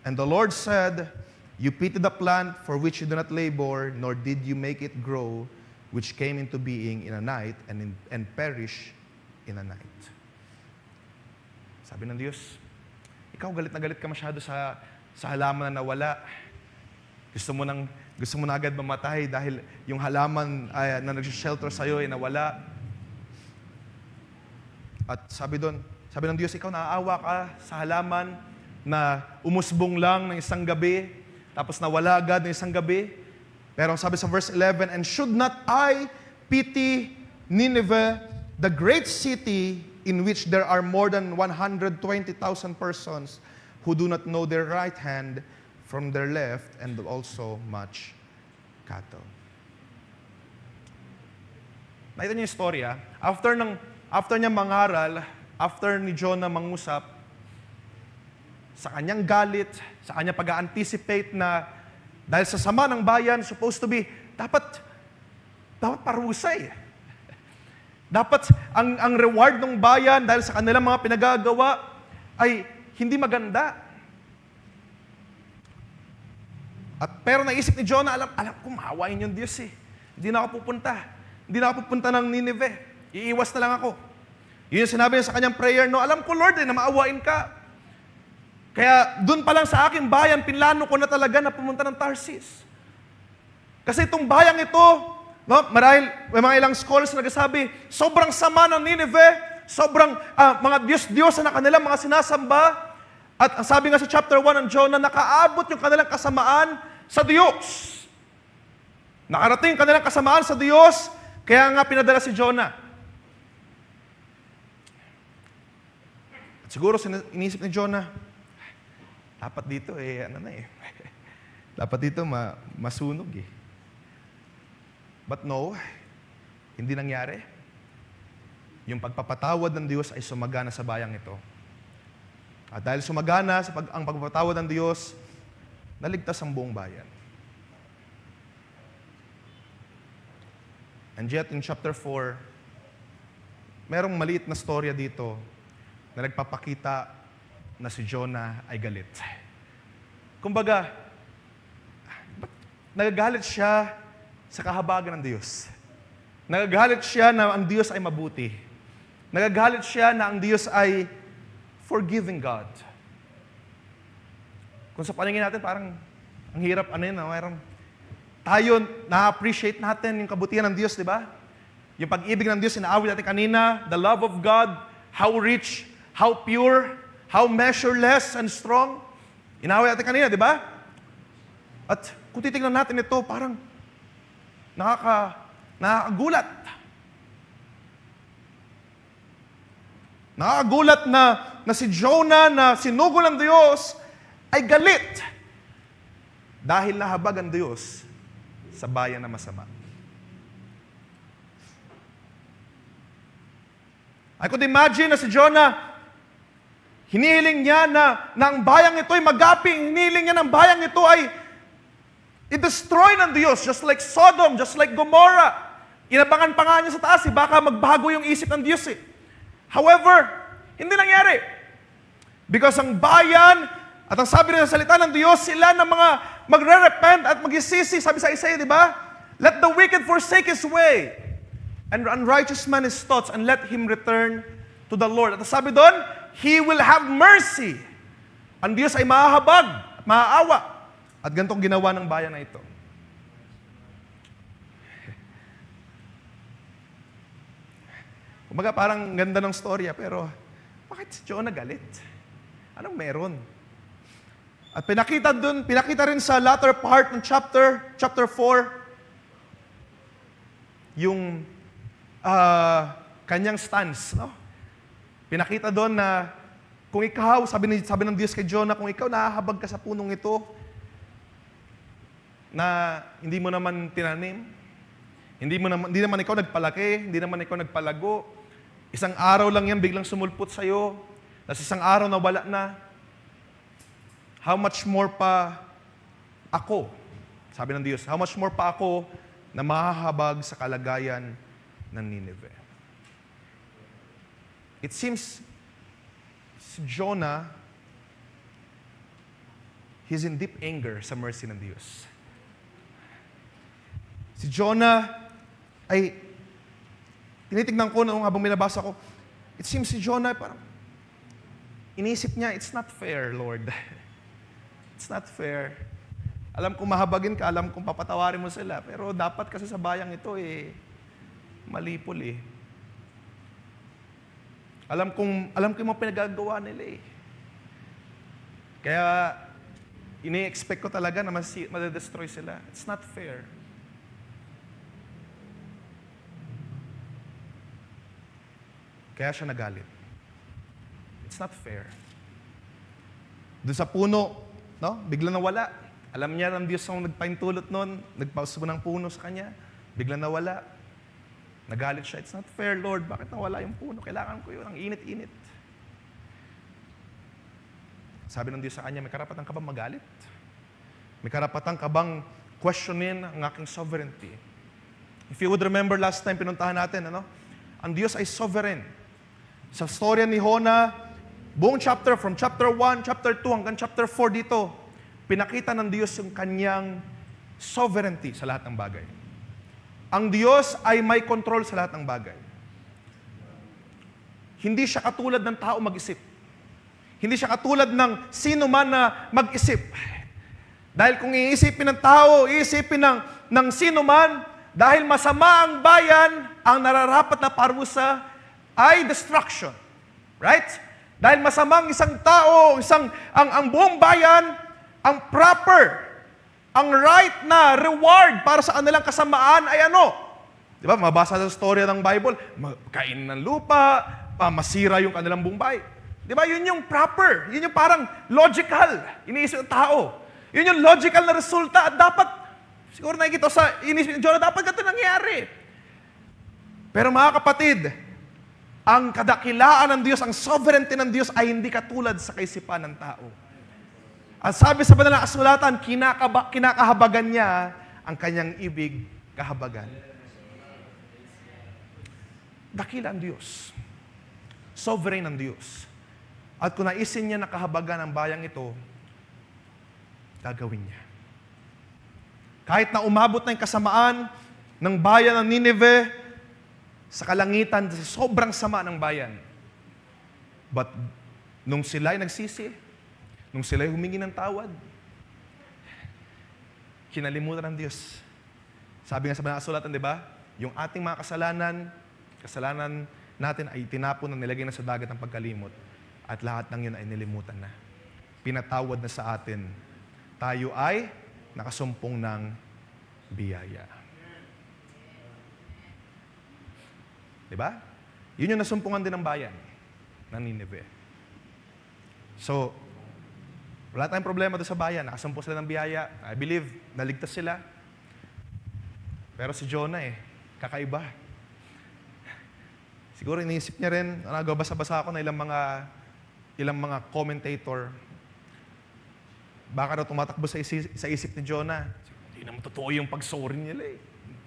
B: And the Lord said, "You pity the plant for which you do not labor, nor did you make it grow, which came into being in a night and perish in a night." Sabi ng Diyos, ikaw galit na galit ka masyado sa halaman na nawala. Gusto mo na agad mamatay dahil yung halaman na nag-shelter sa'yo ay nawala. At sabi ng Diyos, ikaw naaawa ka sa halaman na umusbong lang ng isang gabi, tapos nawala agad ng isang gabi. Pero ang sabi sa verse 11, "And should not I pity Nineveh, the great city in which there are more than 120,000 persons who do not know their right hand from their left, and also much cattle." Nakita niyo yung storya? After niya mangaral, after ni Jonah mangusap, sa kanyang galit, sa kanyang pag-anticipate na dahil sa sama ng bayan, supposed to be, dapat parusay. Dapat ang reward ng bayan dahil sa kanilang mga pinagagawa ay hindi maganda. Pero naisip ni Jonah, alam ko, maawain yung Diyos eh. Hindi na ako pupunta ng Nineveh. Iiwas na lang ako. Yun yung sinabi niya sa kanyang prayer, "No, alam ko Lord na maawain ka. Kaya doon pa lang sa aking bayan, pinlano ko na talaga na pumunta ng Tarsis." Kasi itong bayang ito, no, marahil may mga ilang scholars na nagsasabi, sobrang sama ng Nineveh, sobrang mga Diyos-Diyos na kanilang mga sinasamba. At ang sabi nga sa chapter 1 ng Jonah, nakaabot yung kanilang kasamaan sa Diyos. Nakarating yung kanilang kasamaan sa Diyos, kaya nga pinadala si Jonah. At siguro inisip ni Jonah, dapat dito dapat dito masunog eh. But no, hindi nangyari. Yung pagpapatawad ng Diyos ay sumagana sa bayang ito. At dahil sumagana ang pagpapatawad ng Diyos, naligtas ang buong bayan. And yet, in chapter 4, merong maliit na storya dito na nagpapakita na si Jonah ay galit. Kumbaga, nagagalit siya sa kahabagan ng Diyos. Nagagalit siya na ang Diyos ay mabuti. Nagagalit siya na ang Diyos ay forgiving God. Kung sa paningin natin, parang ang hirap, mayroon. Tayo, na-appreciate natin yung kabutihan ng Diyos, di ba? Yung pag-ibig ng Diyos, inaawit natin kanina, the love of God, how rich, how pure, how measureless and strong. Inaawit natin kanina, di ba? At kung titignan natin ito, parang nakakagulat. Nakakagulat na si Jonah na sinugo ng Diyos ay galit dahil nahabag ang Diyos sa bayan na masama. I could imagine na si Jonah, hinihiling niya na ang bayang ito ay magaping, hinihiling niya ng bayang ito ay i-destroy ng Diyos, just like Sodom, just like Gomorrah. Inabangan pa nga niya sa taas, baka magbago yung isip ng Diyos However, hindi nangyari. Because ang bayan, at ang sabi rin sa salita ng Diyos, sila na mga magre-repent at magsisisi, sabi sa Isaiah, di ba? Let the wicked forsake his way, and unrighteous man his thoughts, and let him return to the Lord. At ang sabi doon, He will have mercy. Ang Diyos ay mahahabag, maaawa. At ganitong ginawa ng bayan na ito. Kumbaga parang ganda ng storya, pero bakit si Jonah galit? Anong meron? At pinakita rin sa latter part ng chapter 4, yung kanyang stance, no? Pinakita doon na kung ikaw, sabi ng Diyos kay Jonah, kung ikaw nahahabag ka sa punong ito, na hindi mo naman tinanim, hindi naman ikaw nagpalaki, hindi naman ikaw nagpalago, isang araw lang yan, biglang sumulpot sa'yo, tapos isang araw na wala na, how much more pa ako, sabi ng Diyos, how much more pa ako na mahahabag sa kalagayan ng Nineveh. It seems si Jonah, he's in deep anger sa mercy ng Diyos. Si Jonah ay, tinitignan ko nung habang binabasa ko, it seems si Jonah parang, inisip niya, it's not fair, Lord. It's not fair. Alam kong mahabagin ka, alam kong papatawarin mo sila, pero dapat kasi sa bayang ito malipol Alam kong yung mga pinagagawa nila Kaya, ini-expect ko talaga na madedestroy sila. It's not fair. Kaya siya nagalit. It's not fair. Doon sa puno, no? Bigla nawala. Alam niya ng Diyos ang nagpaintulot noon, nagpausubo ng puno sa kanya, bigla nawala. Nagalit siya. It's not fair, Lord. Bakit nawala yung puno? Kailangan ko yun. Ang init-init. Sabi ng Diyos sa kanya, may karapatan ka bang magalit? May karapatan ka bang questionin ang aking sovereignty? If you would remember last time pinuntahan natin, ang Diyos ay sovereign. Sa storya ni Jonah, buong chapter, from chapter 1, chapter 2, hanggang chapter 4 dito, pinakita ng Diyos yung kanyang sovereignty sa lahat ng bagay. Ang Diyos ay may control sa lahat ng bagay. Hindi siya katulad ng tao mag-isip. Hindi siya katulad ng sino man na mag-isip. Dahil kung iisipin ng tao, iisipin ng sino man, dahil masama ang bayan, ang nararapat na parusa ay destruction. Right? Dahil masamang isang tao, ang buong bayan, ang proper, ang right na reward para sa kanilang kasamaan ay ano? Di ba? Mabasa sa storya ng Bible, kain ng lupa, masira yung kanilang buong bayan. Di ba? Yun yung proper. Yun yung parang logical. Iniisip ng tao. Yun yung logical na resulta at dapat, siguro nakikita sa iniisip ng Jonah, dapat ganito nangyari. Pero mga kapatid, ang kadakilaan ng Diyos, ang sovereignty ng Diyos ay hindi katulad sa kaisipan ng tao. Ang sabi sa banal na kasulatan, kinakahabagan niya ang kanyang ibig kahabagan. Dakila ang Diyos. Sovereign ang Diyos. At kung naisin niya na kahabagan ang bayang ito, gagawin niya. Kahit na umabot na yung kasamaan ng bayan ng Nineveh sa kalangitan, sa sobrang sama ng bayan. But nung sila'y nagsisi, nung sila'y humingi ng tawad, kinalimutan ng Diyos. Sabi nga sa mga kasulatan, di ba? Yung ating mga kasalanan natin ay tinapon na nilagay na sa dagat ng pagkalimot. At lahat ng yun ay nilimutan na. Pinatawad na sa atin. Tayo ay nakasumpong ng biyaya. Di ba? Yun yung nasumpungan din ng bayan ng Nineveh. So, wala tayong problema doon sa bayan. Nakasumpong sila ng biyaya. I believe, naligtas sila. Pero si Jonah kakaiba. Siguro iniisip niya rin, nagabasa-basa ako na ilang mga commentator, baka daw tumatakbo sa isip ni Jonah. Hindi naman totoo yung pag-sorry nila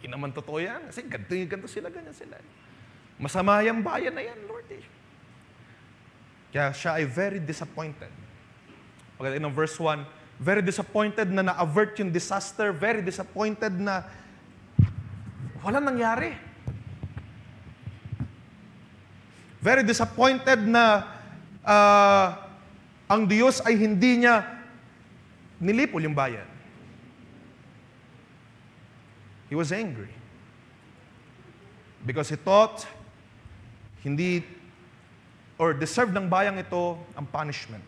B: Hindi naman totoo yan. Kasi ganito sila, ganyan sila. Masama yung bayan na yan, Lord Kaya siya ay very disappointed. Pagdating ng verse 1, very disappointed na na-avert yung disaster, very disappointed na walang nangyari. Very disappointed na ang Diyos ay hindi niya nilipol yung bayan. He was angry. Because he thought hindi or deserve ng bayang ito ang punishment.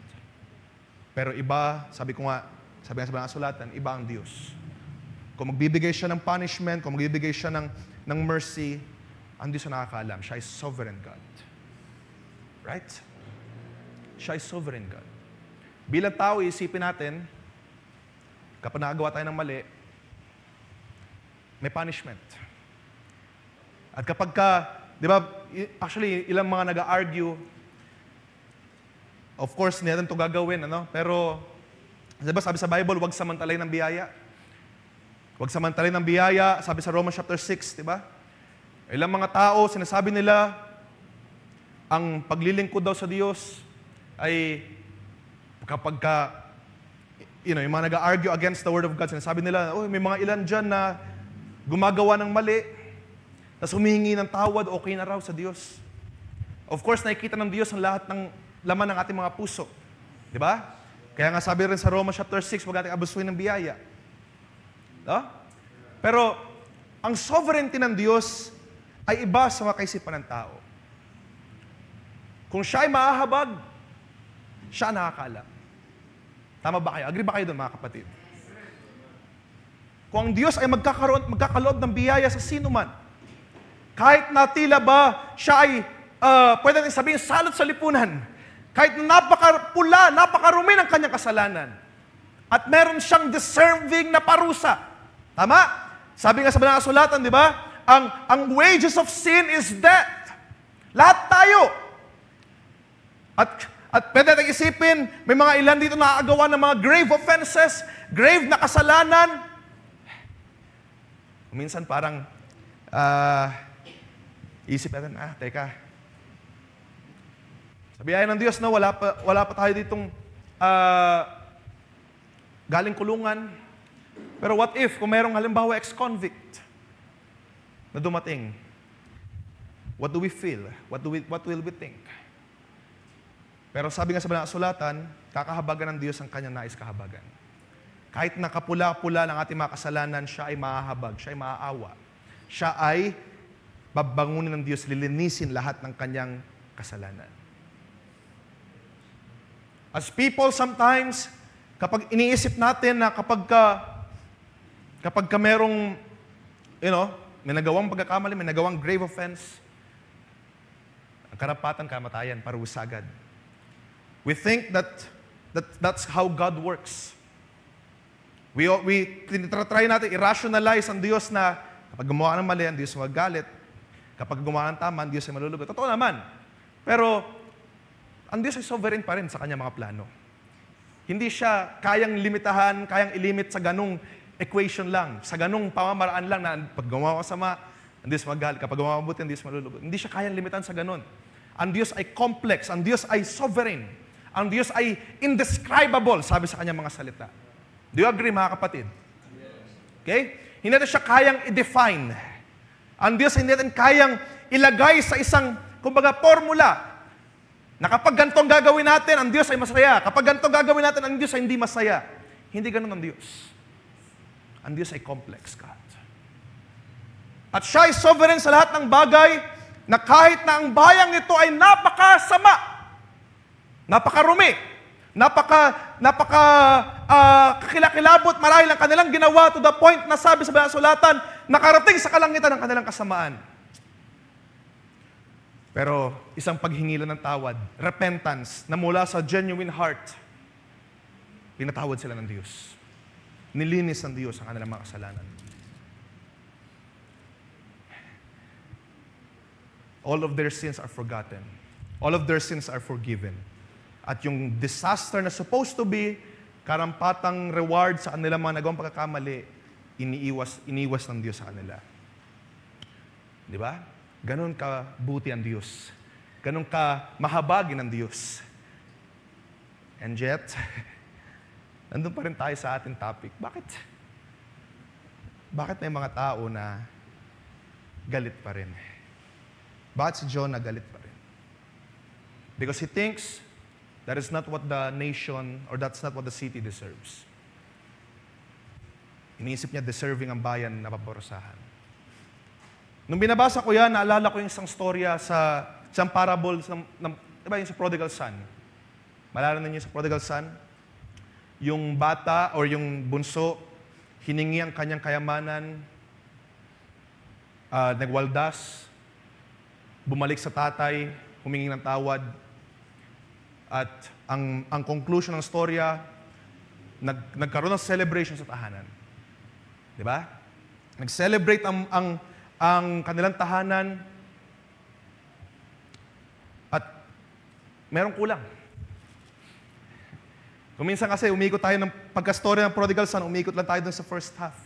B: Pero iba, sabi nga sa mga kasulatan, iba ang Diyos. Kung magbibigay siya ng punishment, kung magbibigay siya ng mercy, ang Diyos na nakakaalam. Siya ay sovereign God. Right? Siya ay sovereign God. Bilang tao, isipin natin, kapag nakagawa tayo ng mali, may punishment. At kapag di ba, actually, ilang mga nag-argue, of course, hindi natin ito gagawin, pero, di ba, sabi sa Bible, huwag samantalayin ng biyaya. Huwag samantalayin ng biyaya, sabi sa Romans chapter 6, di ba? Ilang mga tao, sinasabi nila, ang paglilingkod daw sa Diyos ay kapag yung mga nag-argue against the Word of God, sinasabi nila, may mga ilan dyan na gumagawa ng mali, tapos humihingi ng tawad, okay na raw sa Diyos. Of course, nakikita ng Diyos ang lahat ng laman ng ating mga puso. Di ba? Kaya nga sabi rin sa Romans chapter 6, huwag natin abusuin ng biyaya. No? Pero, ang sovereignty ng Diyos ay iba sa mga kaisipan ng tao. Kung siya ay mahahabag, siya nakakaalam. Tama ba kayo? Agree ba kayo doon, mga kapatid? Kung ang Diyos ay magkakaloob ng biyaya sa sino man, kahit na tila ba siya ay, pwede natin sabihin, salot sa lipunan, kahit na napakapula, napakarumi ng kanyang kasalanan, at meron siyang deserving na parusa. Tama? Sabi nga sa Banal na Kasulatan, di ba? Ang wages of sin is death. Lahat tayo. At pwede natin isipin, may mga ilan dito nakakagawa ng mga grave offenses, grave na kasalanan. Minsan parang, isip natin, teka. Sabihin ng Diyos na wala pa tayo ditong galing kulungan. Pero what if, kung merong halimbawa ex-convict na dumating, what do we feel? What will we think? Pero sabi nga sa Banal na Kasulatan, kakahabagan ng Diyos ang kanyang nais kahabagan. Kahit nakapula-pula ng ating mga kasalanan, siya ay mahahabag, siya ay maaawa. Siya ay babangunin ng Diyos, lilinisin lahat ng kanyang kasalanan. As people, sometimes, kapag iniisip natin na kapag ka merong, may nagawang pagkakamali, may nagawang grave offense, ang karapatan, kamatayan, parusa agad. We think that's how God works. We try natin i-rationalize ang Diyos na kapag gumawa ng mali, ang Diyos magagalit. Kapag gumawa ng tama, ang Diyos ay malulugot. Totoo naman. Pero, ang Diyos ay sovereign pa rin sa kanyang mga plano. Hindi siya kayang limitahan, kayang ilimit sa ganung equation lang, sa ganung pamamaraan lang na pag gumawa ka sama, ang Diyos magagalit. Kapag gumawa mabuti, ang Diyos malulugot. Hindi siya kayang limitan sa ganun. Ang Diyos ay complex. Ang Diyos ay sovereign. Ang Diyos ay indescribable, sabi sa kanyang mga salita. Do you agree, mga kapatid? Okay? Hindi natin siya kayang i-define. Ang Diyos hindi natin kayang ilagay sa isang, kumbaga, formula na kapag ganito ang gagawin natin, ang Diyos ay masaya. Kapag ganito ang gagawin natin, ang Diyos ay hindi masaya. Hindi ganun ang Diyos. Ang Diyos ay complex God. At siya ay sovereign sa lahat ng bagay na kahit na ang bayang ito ay napakasama, napakarumi, kakilakilabot marahil ang kanilang ginawa to the point na sabi sa Banal na Sulatan, nakarating sa kalangitan ng kanilang kasamaan. Pero isang paghingi lang ng tawad, repentance, na mula sa genuine heart, pinatawad sila ng Diyos. Nilinis ng Diyos ang kanilang mga kasalanan. All of their sins are forgotten. All of their sins are forgiven. At yung disaster na supposed to be karampatang reward sa kanilang mga nagawang pagkakamali, iniiwas ng Diyos sa kanila. Di ba? Ganon ka buti ang Diyos. Ganon ka mahabagin ng Diyos. And yet, nandun pa rin tayo sa ating topic. Bakit may mga tao na galit pa rin? Bakit si Jonah galit pa rin? Because he thinks that is not what the nation or that's not what the city deserves. Iniisip niya deserving ang bayan na paparusahan. Nung binabasa ko yan, naalala ko yung isang storya sa isang parable diba yung sa prodigal son. Malala ninyo sa prodigal son? Yung bata or yung bunso, hiningi ang kanyang kayamanan, nagwaldas, bumalik sa tatay, humingi ng tawad. At ang conclusion ng storya, nagkaroon ng celebration sa tahanan. Di ba? Nag-celebrate ang kanilang tahanan at merong kulang. Kung minsan kasi umikot tayo ng pagka-story ng prodigal son, umikot lang tayo dun sa first half.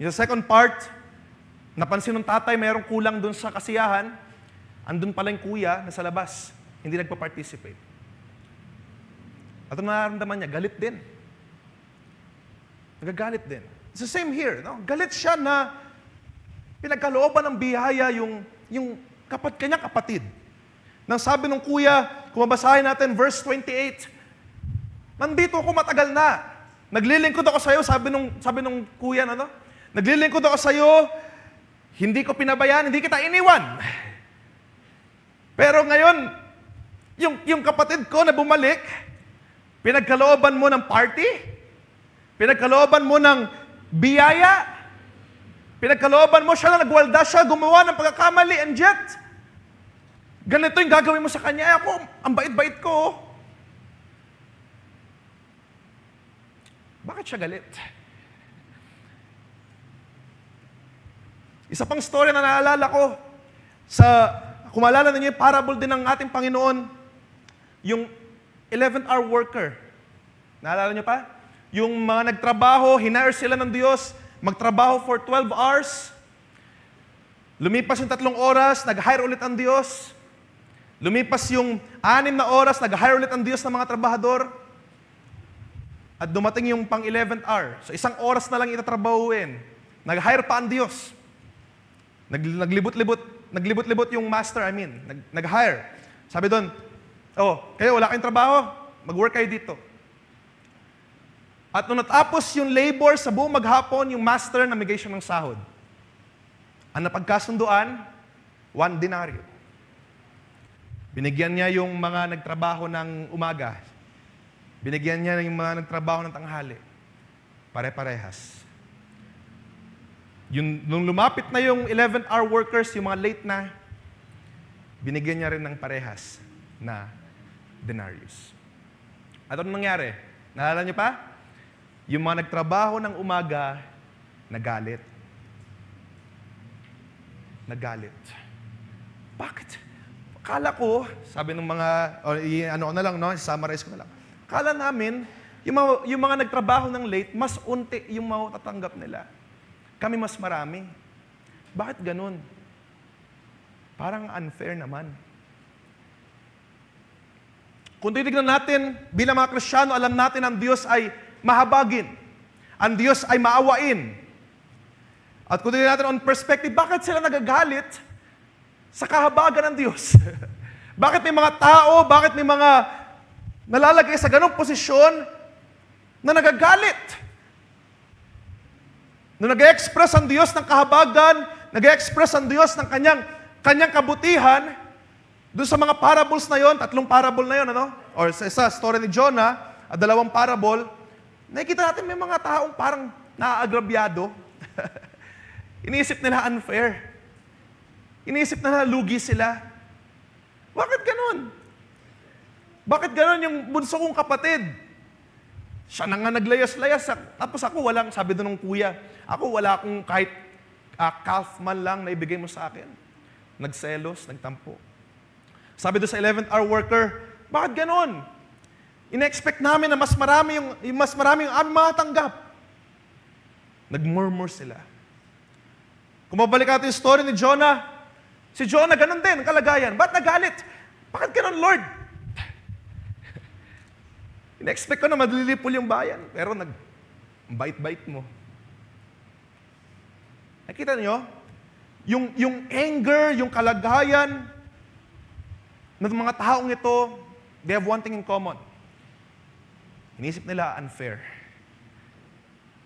B: Yung second part, napansin ng tatay merong kulang dun sa kasiyahan, andun pala yung kuya na sa labas, hindi nagpa-participate. At ang nararamdaman niya, galit din. Nagagalit din. It's the same here. No? Galit siya na pinagkalooban ng biyaya yung kanyang kapatid. Nang sabi ng kuya, kung mabasahin natin verse 28, nandito ako matagal na. Naglilingkod ako sa iyo, sabi nung kuya, ano? Naglilingkod ako sa iyo, hindi ko pinabayaan, hindi kita iniwan. Pero ngayon, yung kapatid ko na bumalik, pinagkalooban mo ng party, pinagkalooban mo ng biyaya, pinagkalooban mo siya na nagwalda siya, gumawa ng pagkakamali, and yet, ganito yung gagawin mo sa kanya. Ako, ang bait-bait ko. Bakit siya galit? Isa pang story na naalala ko, kung maalala ninyo yung parable din ng ating Panginoon, yung 11th-hour worker. Naalala niyo pa? Yung mga nagtrabaho, hinire sila ng Diyos, magtrabaho for 12 hours. Lumipas yung 3 oras, nag-hire ulit ang Diyos. Lumipas yung 6 na oras, nag-hire ulit ang Diyos ng mga trabahador. At dumating yung pang 11th hour. So 1 oras na lang itatrabahuin. Nag-hire pa ang Diyos. Naglibot-libot yung master, nag-hire. Sabi doon, kayo wala kayong trabaho, mag-work kayo dito. At nung natapos yung labor sa buong maghapon, yung master namigay siya ng sahod. Ang napagkasunduan, 1 denaryo. Binigyan niya yung mga nagtrabaho ng umaga. Binigyan niya yung mga nagtrabaho ng tanghali. Pare-parehas. Nung lumapit na yung 11th-hour workers, yung mga late na, binigyan niya rin ng parehas na denarius. At ano nangyari? Naalala niyo pa? Yung mga nagtrabaho ng umaga, nagalit. Nagalit. Bakit? Akala ko, sabi ng mga, summarize ko na lang. Akala namin, yung mga nagtrabaho ng late, mas unti yung matatanggap nila. Kami mas marami. Bakit ganun? Parang unfair naman. Kung titignan natin, bilang mga Kristiyano, alam natin ang Diyos ay mahabagin. Ang Diyos ay maawain. At kung titignan natin on perspective, bakit sila nagagalit? sa kahabagan ng Diyos? Bakit may mga tao, bakit may mga nalalagay sa ganong posisyon na nagagalit? Na nag-express ang Diyos ng kahabagan, nag-express ang Diyos ng kanyang kabutihan, doon sa mga parables na yon, 3 parable na yon, ano? Or sa isa, story ni Jonah, at 2 parable, nakikita natin may mga taong parang naaagrabyado. Iniisip nila unfair. Iniisip nila lugi sila. Bakit ganun? Bakit ganun yung bunso kong kapatid? Siya na nga naglayas-layas. Tapos ako walang, sabi doon ng kuya, ako wala akong kahit calf man lang na ibigay mo sa akin. Nagselos, nagtampo. Sabi doon sa 11th hour worker, bakit ganun? Ina-expect namin na mas marami yung aming matanggap. Nagmurmur sila. Kung mabalik natin yung story ni Jonah, si Jonah ganun din ang kalagayan. Ba't nagalit? Bakit ganun, Lord? Ina-expect ko na madlilipol yung bayan, pero bait-bait mo. Nakita niyo? Yung anger, yung kalagayan ng mga taong ito, they have one thing in common. Inisip nila unfair.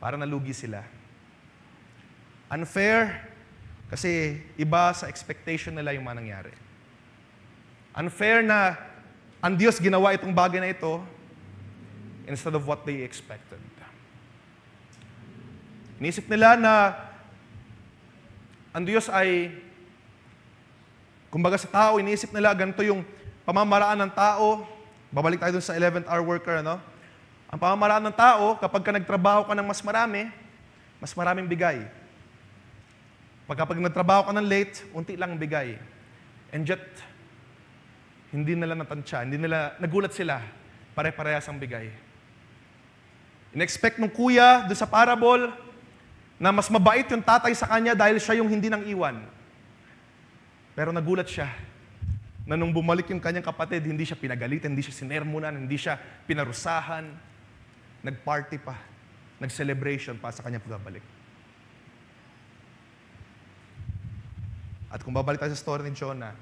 B: Para nalugi sila. Unfair kasi iba sa expectation nila yung manangyari. Unfair na ang Diyos ginawa itong bagay na ito instead of what they expected. Inisip nila na ang Diyos ay, kumbaga sa tao, iniisip nila ganito yung pamamaraan ng tao. Babalik tayo dun sa 11th hour worker, ano? Ang pamamaraan ng tao, kapag ka nagtrabaho ka ng mas maraming bigay. Kapag nagtrabaho ka ng late, unti lang bigay. And yet, hindi nila natansya, nagulat sila, pare-parehas ang bigay. In-expect nung kuya, doon sa parable, na mas mabait yung tatay sa kanya dahil siya yung hindi nang iwan. Pero nagulat siya na nung bumalik yung kanyang kapatid, hindi siya pinagalitan, hindi siya sinermonan, hindi siya pinarusahan, nag-party pa, nag-celebration pa sa kanyang pagbabalik. At kung babalik tayo sa story ni Jonah,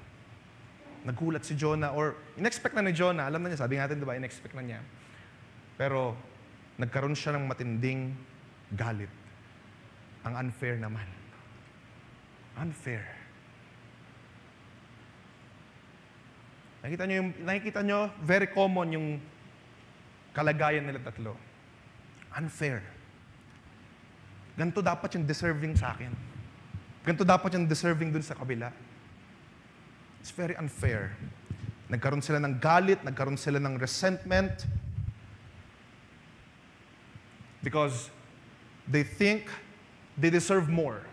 B: nagulat si Jonah, or in-expect na ni Jonah, alam na niya, sabi natin diba, in-expect na niya. Pero nagkaroon siya ng matinding galit. Ang unfair naman. Unfair. Nakikita nyo, very common yung kalagayan nila tatlo. Unfair. Ganito dapat yung deserving sa akin. Ganito dapat yung deserving dun sa kabila. It's very unfair. Nagkaroon sila ng galit, nagkaroon sila ng resentment because they think they deserve more.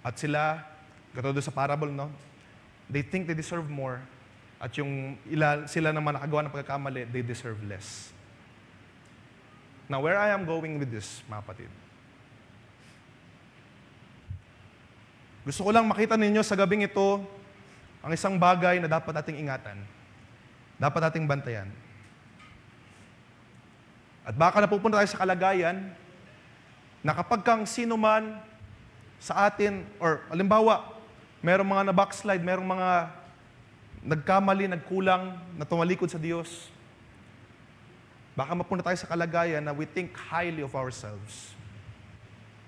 B: At sila, katulad sa parable, no? They think they deserve more. At yung sila naman nakagawa ng pagkakamali, they deserve less. Now, where I am going with this, mga kapatid, gusto ko lang makita ninyo sa gabing ito ang isang bagay na dapat nating ingatan. Dapat nating bantayan. At baka napupunta tayo sa kalagayan na kapag kang sino man sa atin, or halimbawa, merong mga na-backslide, merong mga nagkamali, nagkulang, na tumalikod sa Diyos, baka mapunta tayo sa kalagayan na we think highly of ourselves.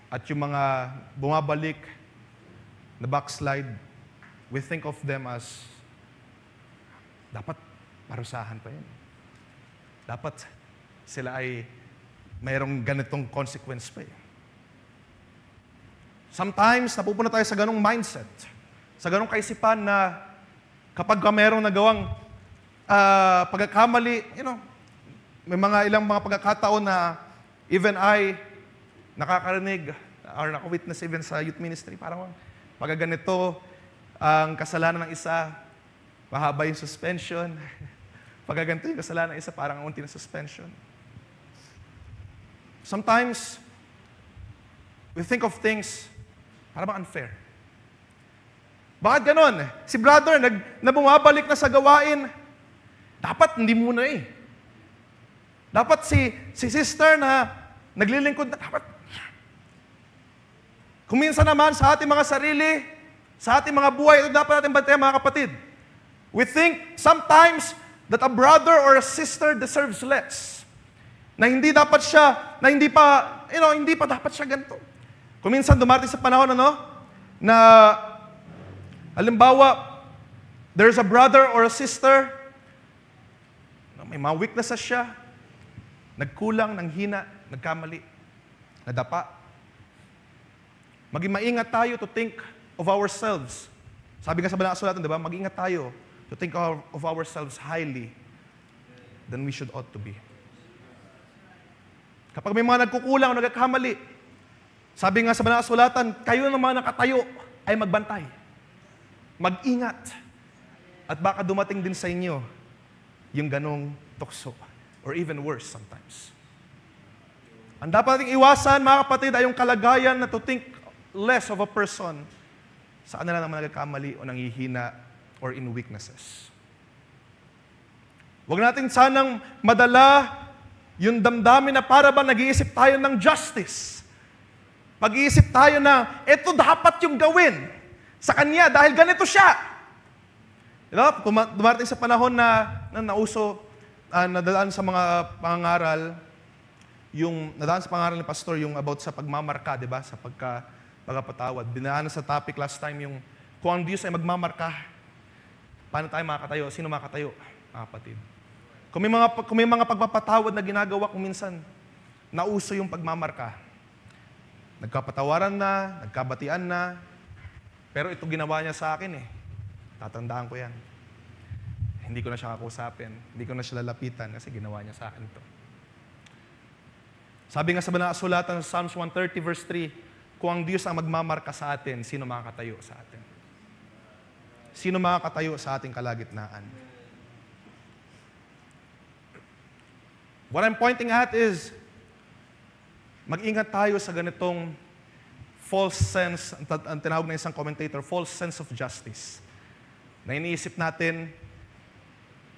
B: At yung mga bumabalik, na backslide, we think of them as, dapat parusahan pa yun. Dapat sila ay mayroong ganitong consequence pa eh. Sometimes, napupunta tayo sa ganong mindset, sa ganong kaisipan na kapag mayroong nagawang pagkakamali, may ilang mga pagkakataon na even I nakakarinig or naka-witness even sa youth ministry, parang pag ganito ang kasalanan ng isa, mahaba yung suspension. Pag ganito yung kasalanan ng isa, parang unti na suspension. Sometimes, we think of things parang unfair. Bakit ganon? Si brother, na bumabalik na sa gawain, dapat hindi muna eh. Dapat si sister na naglilingkod na, dapat. Kung minsan naman sa ating mga sarili, Sa ating mga buhay, ito dapat natin bantayan mga kapatid. We think sometimes that a brother or a sister deserves less. Na hindi dapat siya, na hindi pa dapat siya ganito. Kung minsan dumating sa panahon, na halimbawa, there's a brother or a sister, may mga weaknesses siya, nagkulang, nanghina, nagkamali, nadapa. Maging maingat tayo to think of ourselves. Sabi nga sa banal na kasulatan, di ba? Mag-ingat tayo to think of ourselves highly than we should ought to be. Kapag may mga nagkukulang o nagkakamali, sabi nga sa banal na kasulatan, kayo naman nakatayo ay magbantay. Mag-ingat. At baka dumating din sa inyo yung ganong tukso. Or even worse sometimes. Ang dapat nating iwasan, mga kapatid, ay yung kalagayan na to think less of a person sa kanila naman nagkakamali o nanghihina or in weaknesses. Huwag natin sanang madala yung damdamin na para ba nag-iisip tayo ng justice. Mag-iisip tayo na, ito dapat yung gawin sa kanya dahil ganito siya. Dumarating sa panahon na nauso, nadaan sa mga pangangaral, nadaan sa pangangaral ni pastor, yung about sa pagmamarka, di ba? Sa pagkapatawad. Binaan sa topic last time yung, kung ang Diyos ay magmamarka, paano tayo makakatayo? Sino makakatayo? Mga kapatid. Kung may mga pagpapatawad na ginagawa kung minsan, nauso yung pagmamarka. Nagkapatawaran na, nagkabatian na, pero ito ginawa niya sa akin eh. Tatandaan ko yan. Hindi ko na siya kakusapin, hindi ko na siya lalapitan kasi ginawa niya sa akin ito. Sabi nga sa banal na kasulatan sa Psalms 130 verse 3, kung ang Diyos ang magmamarka sa atin, sino makakatayo sa atin? Sino makakatayo sa ating kalagitnaan? What I'm pointing at is, mag-ingat tayo sa ganitong false sense, ang tinawag ng isang commentator, false sense of justice. Na iniisip natin,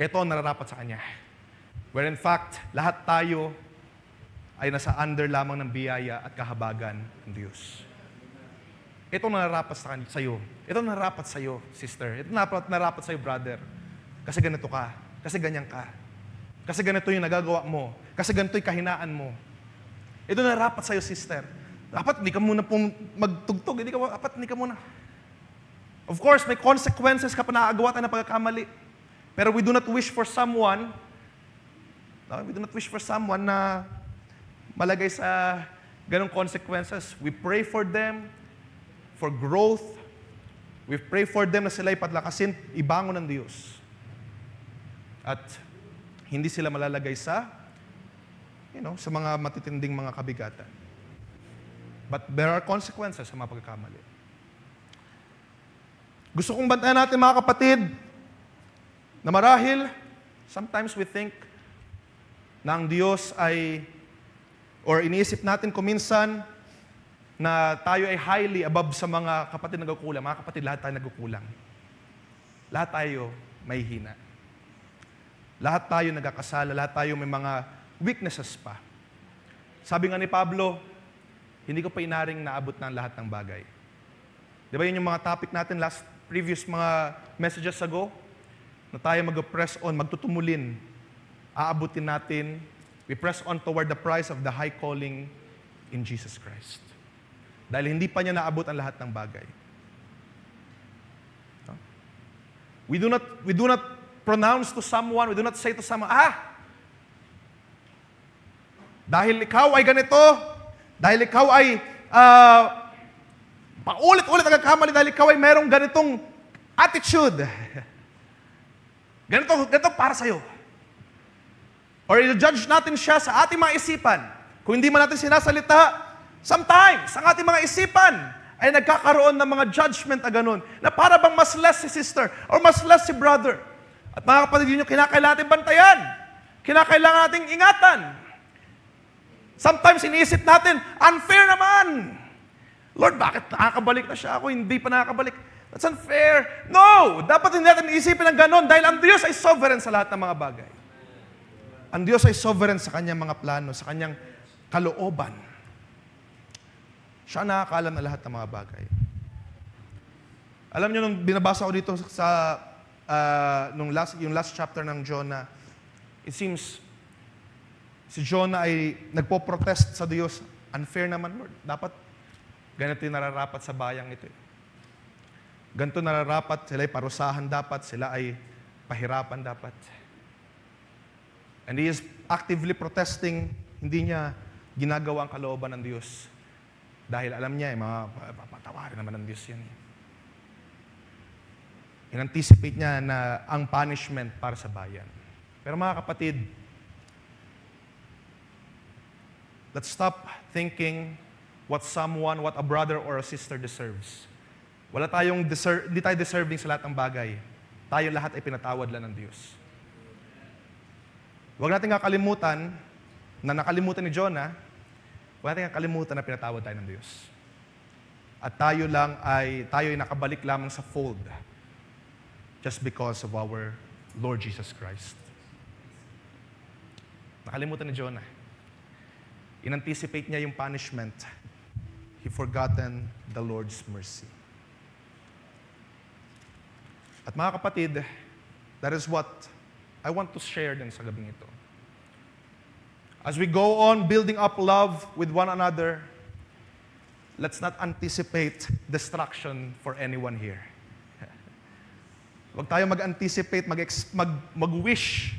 B: ito ang nararapat sa Kanya. Where in fact, lahat tayo ay nasa under lamang ng biyaya at kahabagan ng Diyos. Ito ang nararapat sa iyo. Ito ang nararapat sa iyo, sister. Ito ang nararapat sa iyo, brother. Kasi ganito ka. Kasi ganyan ka. Kasi ganito yung nagagawa mo. Kasi ganito yung kahinaan mo. Ito na rapat sa'yo, sister. Dapat hindi ka muna magtugtog. Hindi ka muna. Of course, may consequences kapag nakagawa tayo ng pagkakamali. Pero we do not wish for someone na malagay sa ganong consequences. We pray for them, for growth. We pray for them na sila ipatlakasin, ibangon ng Diyos. At hindi sila malalagay sa mga matitinding mga kabigatan. But there are consequences sa mga pagkakamali. Gusto kong bantayan natin, mga kapatid, na marahil, sometimes we think na ang Diyos or iniisip natin kuminsan na tayo ay highly above sa mga kapatid na nagkukulang. Mga kapatid, lahat tayo nagkukulang. Lahat tayo may hina. Lahat tayo nagkakasala, lahat tayo may mga weaknesses pa. Sabi nga ni Pablo, hindi ko pa inaring naabot ng lahat ng bagay. Di ba yun yung mga topic natin previous mga messages ago? Na tayo mag-press on, magtutumulin. Aabutin natin. We press on toward the prize of the high calling in Jesus Christ. Dahil hindi pa niya naabot ang lahat ng bagay. We do not pronounce to someone, we do not say to someone, dahil ikaw ay ganito, dahil ikaw ay paulit-ulit nagkakamali, dahil ikaw ay merong ganitong attitude. Ganito para sa'yo. Or i-judge natin siya sa ating mga isipan. Kung hindi man natin sinasalita, sometimes, ang ating mga isipan ay nagkakaroon ng mga judgment na ganun, na para bang mas less si sister, or mas less si brother. At mga kapatid, yun yung kinakailangan natin bantayan. Kinakailangan nating ingatan. Sometimes iniisip natin, unfair naman. Lord, bakit nakakabalik na siya? Ako hindi pa nakakabalik. That's unfair. No! Dapat hindi natin isipin ng ganon dahil ang Diyos ay sovereign sa lahat ng mga bagay. Ang Diyos ay sovereign sa kanyang mga plano, sa kanyang kalooban. Siya nakakaalam na lahat ng mga bagay. Alam niyo, nung binabasa ko dito sa yung last chapter ng Jonah, it seems si Jonah ay nagpo-protest sa Diyos. Unfair naman, Lord. Dapat ganito yung nararapat sa bayang ito. Ganito nararapat, sila ay parusahan dapat, sila ay pahirapan dapat. And he is actively protesting, hindi niya ginagawa ang kalooban ng Diyos. Dahil alam niya, patawarin naman ng Diyos yan. In-anticipate niya na ang punishment para sa bayan. Pero mga kapatid, let's stop thinking what a brother or a sister deserves. Hindi tayo deserving sa lahat ng bagay. Tayo lahat ay pinatawad lang ng Diyos. Huwag natin kakalimutan na nakalimutan ni Jonah, huwag natin kakalimutan na pinatawad tayo ng Diyos. At tayo ay nakabalik lamang sa fold just because of our Lord Jesus Christ. Nakalimutan ni Jonah. In-anticipate niya yung punishment. He forgotten the Lord's mercy. At mga kapatid, that is what I want to share din sa gabing ito. As we go on building up love with one another, let's not anticipate destruction for anyone here. Huwag tayo mag-anticipate, mag-wish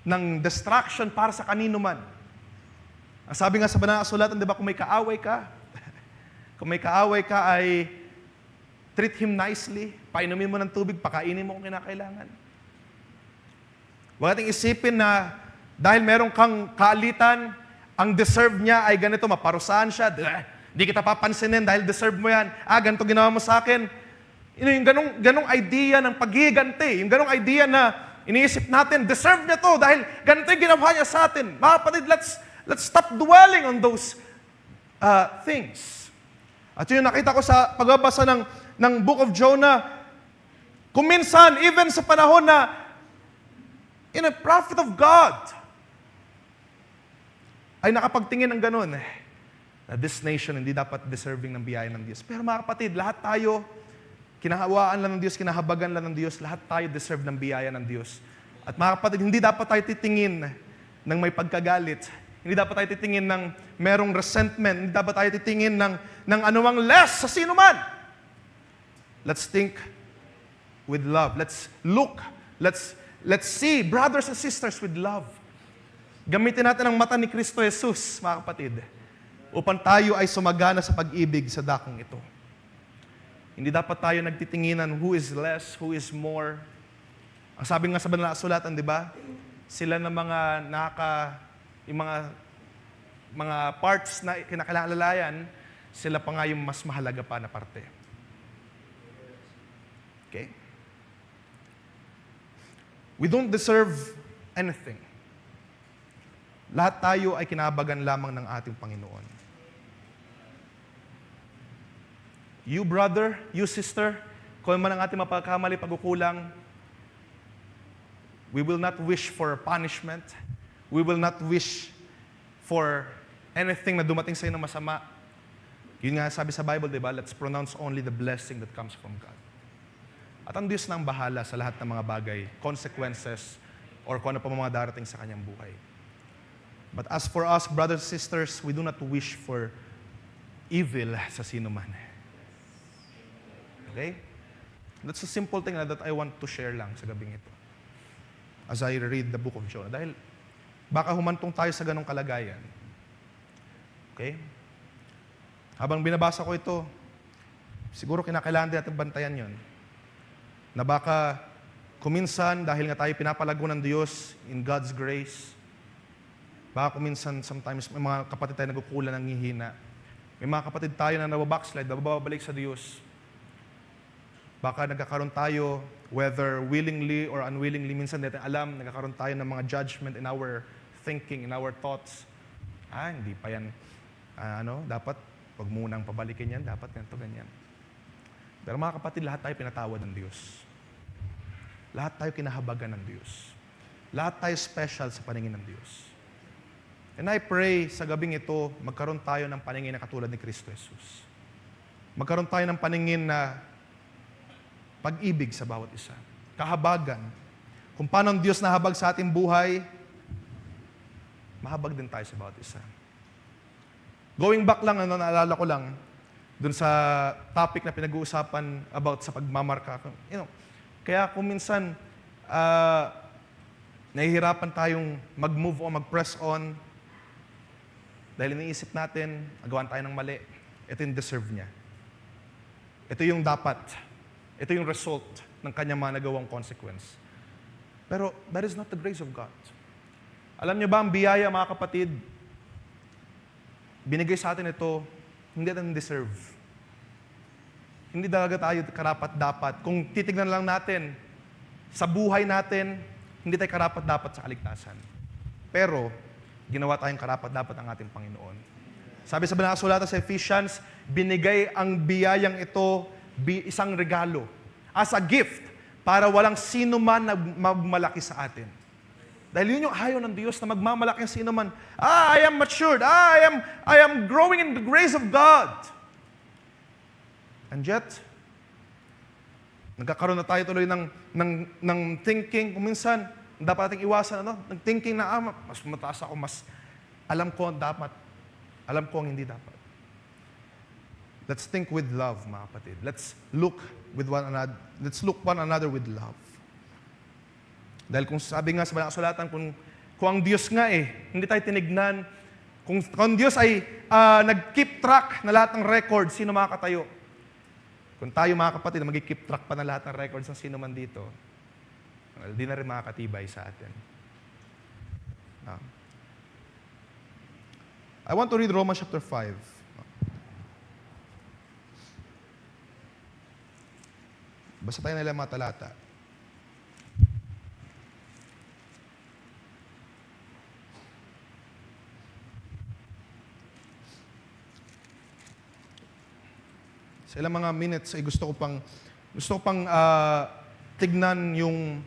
B: ng destruction para sa kanino man. Ang sabi nga sa Banal na Kasulatan, di ba, kung may kaaway ka, ay treat him nicely, painumin mo ng tubig, pakainin mo kung kinakailangan. Huwag nating isipin na dahil meron kang kaalitan, ang deserve niya ay ganito, maparusahan siya, di kita papansinin dahil deserve mo yan. Ganito ginawa mo sa akin. Yung ganong idea ng paghiganti, yung ganong idea na iniisip natin, deserve niya to dahil ganito yung ginawa niya sa atin. Mga kapatid, let's stop dwelling on those things. At yun nakita ko sa pagbabasa ng Book of Jonah, kung minsan, even sa panahon na a prophet of God ay nakapagtingin ng ganun, na this nation hindi dapat deserving ng biyaya ng Diyos. Pero mga kapatid, lahat tayo, kinahawaan lang ng Diyos, kinahabagan lang ng Diyos, lahat tayo deserve ng biyaya ng Diyos. At mga kapatid, hindi dapat tayo titingin ng may pagkagalit. Hindi dapat tayo titingin ng merong resentment. Hindi dapat tayo titingin ng anumang less sa sino man. Let's think with love. Let's look. Let's see brothers and sisters with love. Gamitin natin ang mata ni Kristo Jesus, mga kapatid, upang tayo ay sumagana sa pag-ibig sa dakong ito. Hindi dapat tayo nagtitinginan who is less, who is more. Ang sabi nga sa Banal na Kasulatan, di ba? Sila na yung mga parts na kinakailangan, sila pa nga yung mas mahalaga pa na parte. Okay? We don't deserve anything. Lahat tayo ay kinabagan lamang ng ating Panginoon. You brother, you sister, kung man ang ating mapagkamali, pagkukulang, we will not wish for punishment. We will not wish for anything na dumating sa inyo na masama. Yun nga sabi sa Bible, di ba? Let's pronounce only the blessing that comes from God. At ang Diyos na ang bahala sa lahat ng mga bagay, consequences, or kung ano pa mga darating sa kanyang buhay. But as for us, brothers and sisters, we do not wish for evil sa sino man. Okay? That's a simple thing that I want to share lang sa gabing ito. As I read the book of Jonah. Dahil baka humantong tayo sa ganong kalagayan. Okay? Habang binabasa ko ito, siguro kinakailangan din natin bantayan yon. Na baka kuminsan, dahil nga tayo pinapalago ng Diyos in God's grace, baka kuminsan, sometimes may mga kapatid tayo nagkukulan ng hihina. May mga kapatid tayo na nababackslide, nababalik sa Diyos. Baka nagkakaroon tayo, whether willingly or unwillingly, minsan natin alam, nagkakaroon tayo ng mga judgment in our thinking, in our thoughts. Hindi pa yan, dapat, wag munang pabalikin yan, dapat ganito, ganyan. Pero mga kapatid, lahat tayo pinatawad ng Diyos. Lahat tayo kinahabagan ng Diyos. Lahat tayo special sa paningin ng Diyos. And I pray sa gabing ito, magkaroon tayo ng paningin na katulad ni Kristo Jesus. Magkaroon tayo ng paningin na pag-ibig sa bawat isa, kahabagan. Kung paano ang Diyos nahabag sa ating buhay, mahabag din tayo sa bawat isa. Going back lang, naalala ko lang, dun sa topic na pinag-uusapan about sa pagmamarka. Kaya kung minsan, nahihirapan tayong mag-move on, mag-press on, dahil iniisip natin, nagawan tayo ng mali. Ito yung deserve niya. Ito yung dapat. Ito yung result ng kanyang mga nagawang consequence. Pero that is not the grace of God. Alam niyo ba, ang biyaya, mga kapatid, binigay sa atin ito, hindi natin deserve. Hindi talaga tayo karapat-dapat. Kung titignan lang natin, sa buhay natin, hindi tayo karapat-dapat sa kaligtasan. Pero, ginawa tayong karapat-dapat ng ating Panginoon. Sabi sa Banal na Kasulatan sa Ephesians, binigay ang biyayang ito, isang regalo, as a gift, para walang sino man na magmalaki sa atin. Dahil yun yung ayaw ng Diyos na magmamalaki ang sino man. I am matured. I am growing in the grace of God. And yet, nagkakaroon na tayo tuloy ng thinking. Kung minsan, dapat nating iwasan, ng thinking na, mas mataas ako, mas alam ko ang dapat. Alam ko ang hindi dapat. Let's think with love, mga kapatid. Let's look one another with love. Dahil kung sabi nga sa Banal na Kasulatan, kung ang Diyos nga hindi tayo tinignan, kung ang Diyos ay nag-keep track na lahat ng record, sino makakatayo? Kung tayo, mga kapatid, na mag-keep track pa na lahat ng records ng sino man dito, well, di na rin makakatibay sa atin. I want to read Romans chapter 5. Basta tayo nila mga talata. Sa ilang mga minutes ay gusto ko pang tignan yung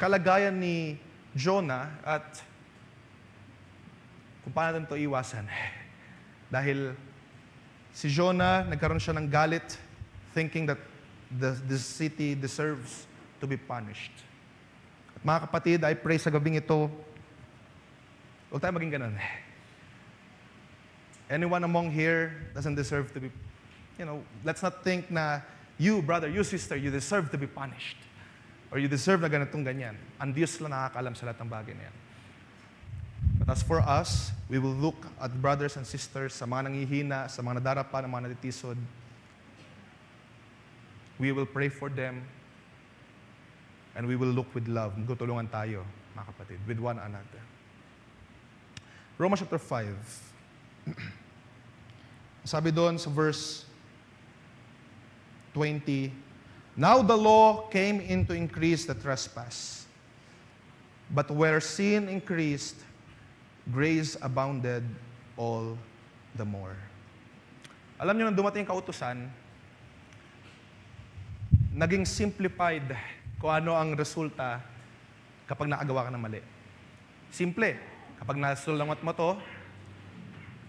B: kalagayan ni Jonah at kung paano natin ito iwasan. Dahil si Jonah, nagkaroon siya ng galit, thinking that the city deserves to be punished. At mga kapatid, I pray sa gabing ito, huwag tayo maging ganun. Anyone among here doesn't deserve to be, let's not think na you, brother, you, sister, you deserve to be punished. Or you deserve na ganitong ganyan. Ang Diyos lang nakakaalam sa lahat ng bagay na yan. But as for us, we will look at brothers and sisters, sa mga nangihina, sa mga nadarapa, ng mga natitisod. We will pray for them, and we will look with love. Magtutulungan tayo, mga kapatid, with one another. Romans chapter 5. Sabi doon sa verse 20, now the law came in to increase the trespass. But where sin increased, grace abounded all the more. Alam niyo, nang dumating ang kautusan, naging simplified kung ano ang resulta kapag nakagawa ka ng mali. Simple. Kapag nasulangat mo to,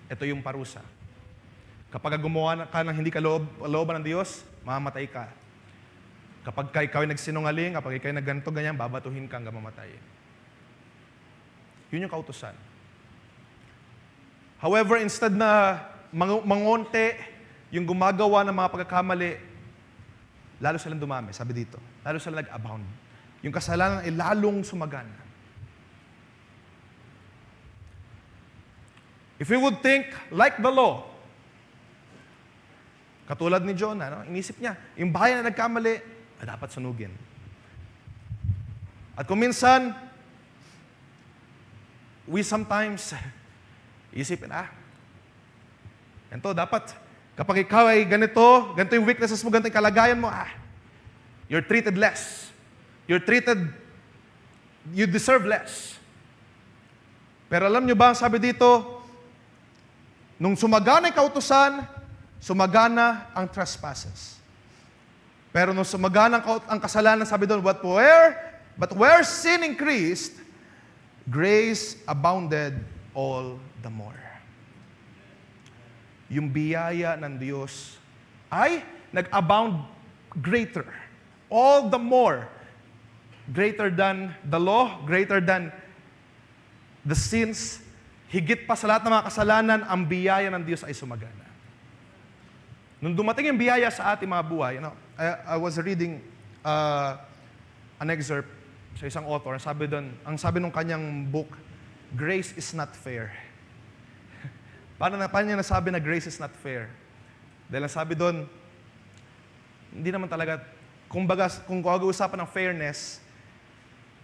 B: ito yung parusa. Kapag gumawa ka ng hindi kalooban ng Diyos, mamamatay ka. Kapag ikaw ay nagsinungaling, kapag ikaw ay nagganto, ganyan, babatuhin ka hanggang mamatay. Yun yung kautusan. However, instead na mangonte yung gumagawa ng mga pagkakamali, lalo silang dumami, sabi dito. Lalo silang nag-abound. Yung kasalanan ay lalong sumagana. If we would think like the law, katulad ni Jonah, inisip niya, yung bayan na nagkamali, dapat sunugin. At kung minsan, we sometimes isipin, ganito, dapat, kapag ikaw ay ganito yung weaknesses mo, ganito yung kalagayan mo, you're treated less. You deserve less. Pero alam nyo ba, sabi dito, nung sumagana yung kautusan, sumagana ang trespasses. Pero nung sumagana ang kasalanan, sabi doon, but where sin increased, grace abounded all the more. Yung biyaya ng Diyos ay nag-abound greater. All the more. Greater than the law, greater than the sins, higit pa sa lahat ng mga kasalanan, ang biyaya ng Diyos ay sumagana. Nung dumating yung biyaya sa ating mga buhay, I was reading an excerpt sa isang author, ang sabi nung kanyang book, Grace is not fair. Paano niya nasabi na grace is not fair? Dahil ang sabi doon, hindi naman talaga, kung pag-uusapan ng fairness,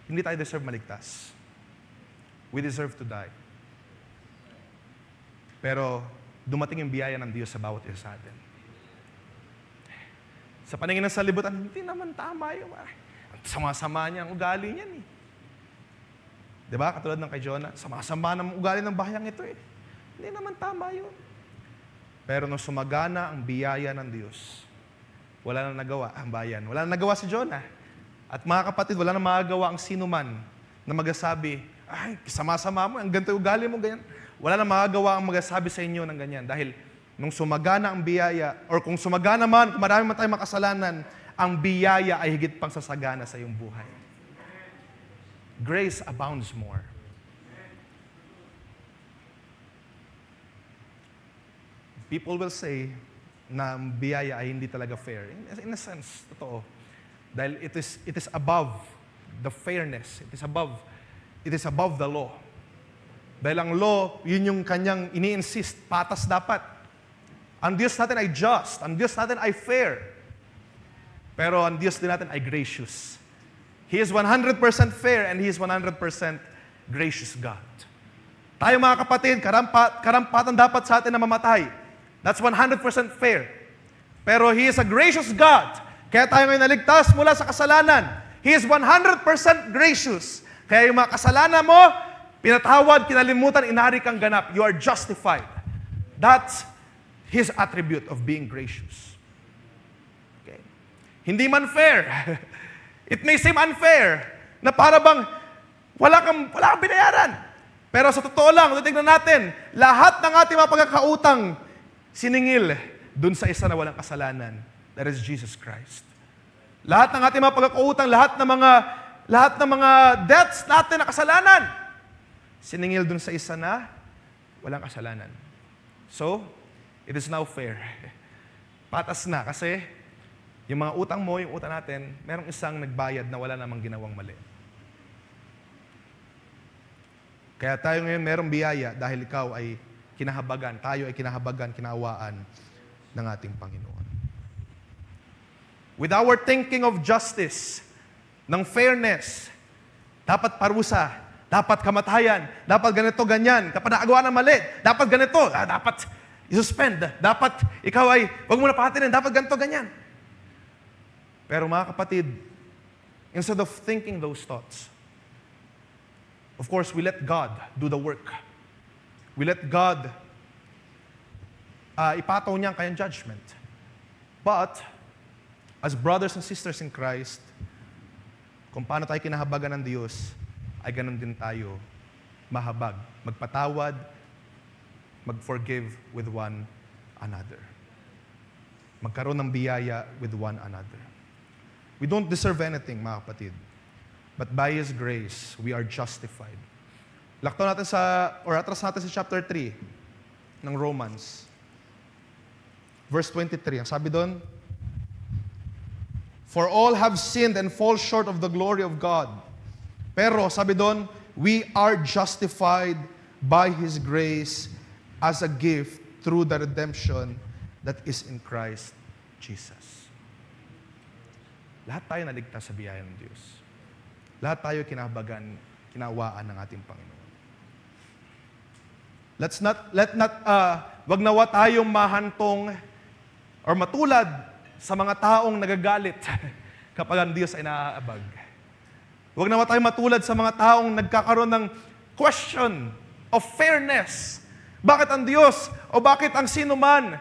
B: hindi tayo deserve maligtas. We deserve to die. Pero dumating yung biyaya ng Diyos sa bawat isa sa atin. Sa paningin ng salibutan, hindi naman tama yung sama-sama niya ang ugali niyan eh. Diba? Katulad ng kay Jonah, sama-sama ng ugali ng bahayang ito eh. Hindi naman tama yun. Pero nung sumagana ang biyaya ng Diyos, wala na nagawa ang bayan. Wala na nagawa si Jonah. At mga kapatid, wala na magagawa ang sino man na magasabi, ay, sama-sama mo, ang ganito ugali mo, ganyan. Wala na magagawa ang magasabi sa inyo ng ganyan. Dahil nung sumagana ang biyaya, or kung sumagana man, kung marami man tayong makasalanan, ang biyaya ay higit pang sasagana sa iyong buhay. Grace abounds more. People will say na ang biyaya ay hindi talaga fair. In a sense, totoo. Dahil it is above the fairness. It is above the law. Dahil ang law, yun yung kanyang ini-insist, patas dapat. Ang Diyos natin ay just. Ang Diyos natin ay fair. Pero ang Diyos din natin ay gracious. He is 100% fair and He is 100% gracious God. Tayo mga kapatid, karampatan dapat sa atin na mamatay. That's 100% fair. Pero He is a gracious God. Kaya tayo ngayon naligtas mula sa kasalanan. He is 100% gracious. Kaya yung mga kasalanan mo, pinatawad, kinalimutan, inari kang ganap. You are justified. That's His attribute of being gracious. Okay. Hindi man fair. It may seem unfair na para bang wala kang binayaran. Pero sa totoo lang, titignan natin, lahat ng ating mga pagkakautang siningil dun sa isa na walang kasalanan. That is Jesus Christ. Lahat ng ating mga pagkakautang, lahat ng mga debts natin na kasalanan, siningil dun sa isa na walang kasalanan. So, it is now fair. Patas na kasi yung mga utang mo, yung utang natin, merong isang nagbayad na wala namang ginawang mali. Kaya tayo ngayon merong biyaya dahil ikaw ay kinahabagan, tayo ay kinahabagan, kinaawaan ng ating Panginoon. With our thinking of justice, ng fairness, dapat parusa, dapat kamatayan, dapat ganito, ganyan, kapag nakagawa ng mali, dapat ganito, dapat i-suspend, dapat ikaw ay, wag mo na pahatinin, dapat ganito, ganyan. Pero mga kapatid, instead of thinking those thoughts, of course, we let God do the work. We let God ipataw niya ang kanyang judgment. But, as brothers and sisters in Christ, kung paano tayo kinahabagan ng Diyos, ay ganun din tayo mahabag. Magpatawad, mag-forgive with one another. Magkaroon ng biyaya with one another. We don't deserve anything, mga kapatid. But by His grace, we are justified. Lakto natin atras natin sa chapter 3 ng Romans. Verse 23, ang sabi doon, for all have sinned and fall short of the glory of God. Pero, sabi doon, we are justified by His grace as a gift through the redemption that is in Christ Jesus. Lahat tayo naligtas sa biyaya ng Diyos. Lahat tayo kinahabagan, kinawaan ng ating Panginoon. Wag nawa tayong mahantong or matulad sa mga taong nagagalit kapag ang Diyos ay naaabag. Wag nawa tayong matulad sa mga taong nagkakaroon ng question of fairness. Bakit ang Diyos o bakit ang sino man?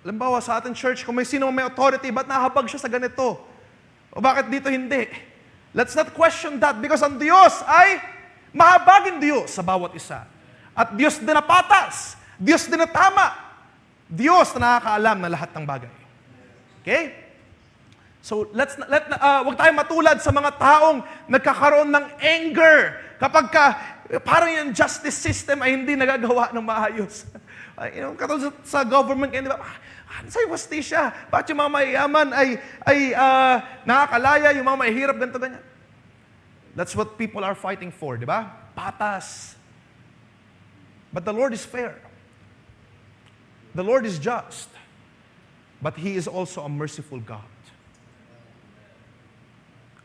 B: Halimbawa sa ating church, kung may sino may authority, ba't nahabag siya sa ganito? O bakit dito hindi? Let's not question that because ang Diyos ay mahabagin Diyos sa bawat isa. At Diyos din na patas. Diyos din na tama. Diyos na nakakaalam na lahat ng bagay. Okay? So wag tayong matulad sa mga taong nagkakaroon ng anger kapag parang yung justice system ay hindi nagagawa ng maayos. Katulad sa government, di ba? Sa justisya, bakit yung mga mayayaman ay nakakalaya, yung mga mahihirap, ganito, ganyan. That's what people are fighting for, di ba? Patas. But the Lord is fair. The Lord is just. But He is also a merciful God.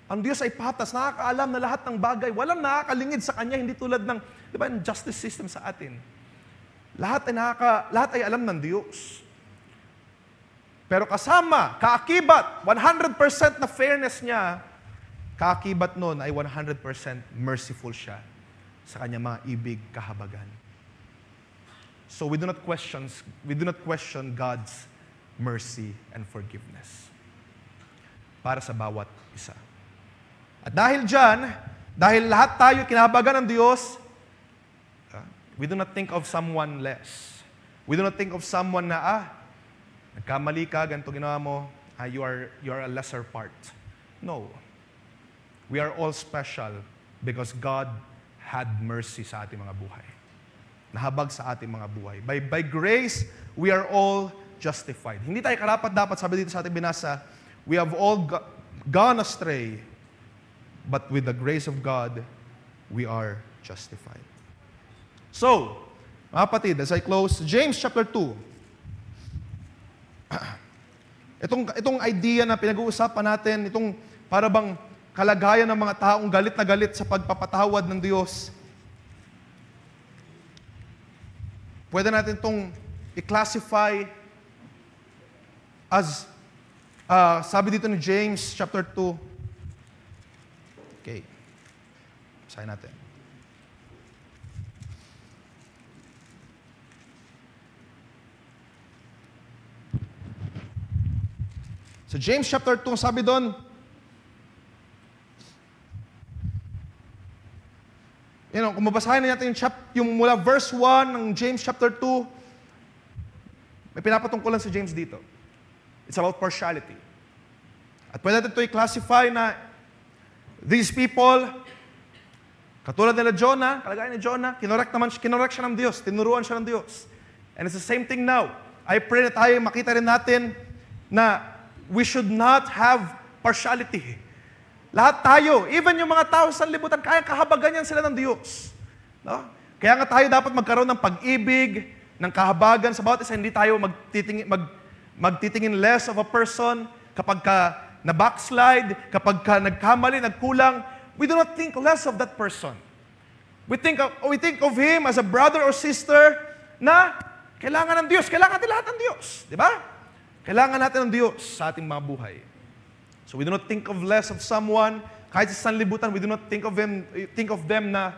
B: Ang Diyos ay patas, nakakaalam na lahat ng bagay. Walang nakakalingid sa Kanya, hindi tulad ng, di ba, yung justice system sa atin. Lahat ay alam ng Diyos. Pero kasama, kaakibat, 100% na fairness niya, kaakibat nun ay 100% merciful siya sa kanyang mga ibig, kahabagan. So we do not question God's mercy and forgiveness para sa bawat isa. At dahil dyan, dahil lahat tayo kinahabagan ng Diyos, we do not think of someone less. We do not think of someone na, nagkamali ka, ganito ginawa mo, you are a lesser part. No. We are all special because God had mercy sa ating mga buhay. Nahabag sa ating mga buhay. By grace, we are all justified. Hindi tayo karapat-dapat, sabi dito sa ating binasa, we have all gone astray, but with the grace of God, we are justified. So, mga kapatid, as I close, James chapter 2. Itong idea na pinag-uusapan natin, itong para bang kalagayan ng mga taong galit na galit sa pagpapatawad ng Diyos, pwede natin itong i-classify as, sabi dito ni James chapter 2. Okay. Basahin natin. So James chapter 2, sabi doon, kung mabasahin natin yung mula verse 1 ng James chapter 2, may pinapatungkulan si James dito. It's about partiality. At pwede natin ito i-classify na these people, katulad nila Jonah, kalagayan ni Jonah, kinorek siya ng Diyos, tinuruan siya ng Diyos. And it's the same thing now. I pray na tayo makita rin natin na we should not have partiality. Lahat tayo, even yung mga tao sa libutan, kaya kahabagan yan sila ng Diyos. No? Kaya nga tayo dapat magkaroon ng pag-ibig, ng kahabagan sa bawat isa. Hindi tayo magtitingin less of a person kapag na-backslide, kapag nagkamali, nagkulang. We do not think less of that person. We think of him as a brother or sister na kailangan ng Diyos. Kailangan natin lahat ng Diyos. Di ba? Kailangan natin ng Diyos sa ating mga buhay. So we do not think of less of someone. Kahit sa sanlibutan, we do not think of them na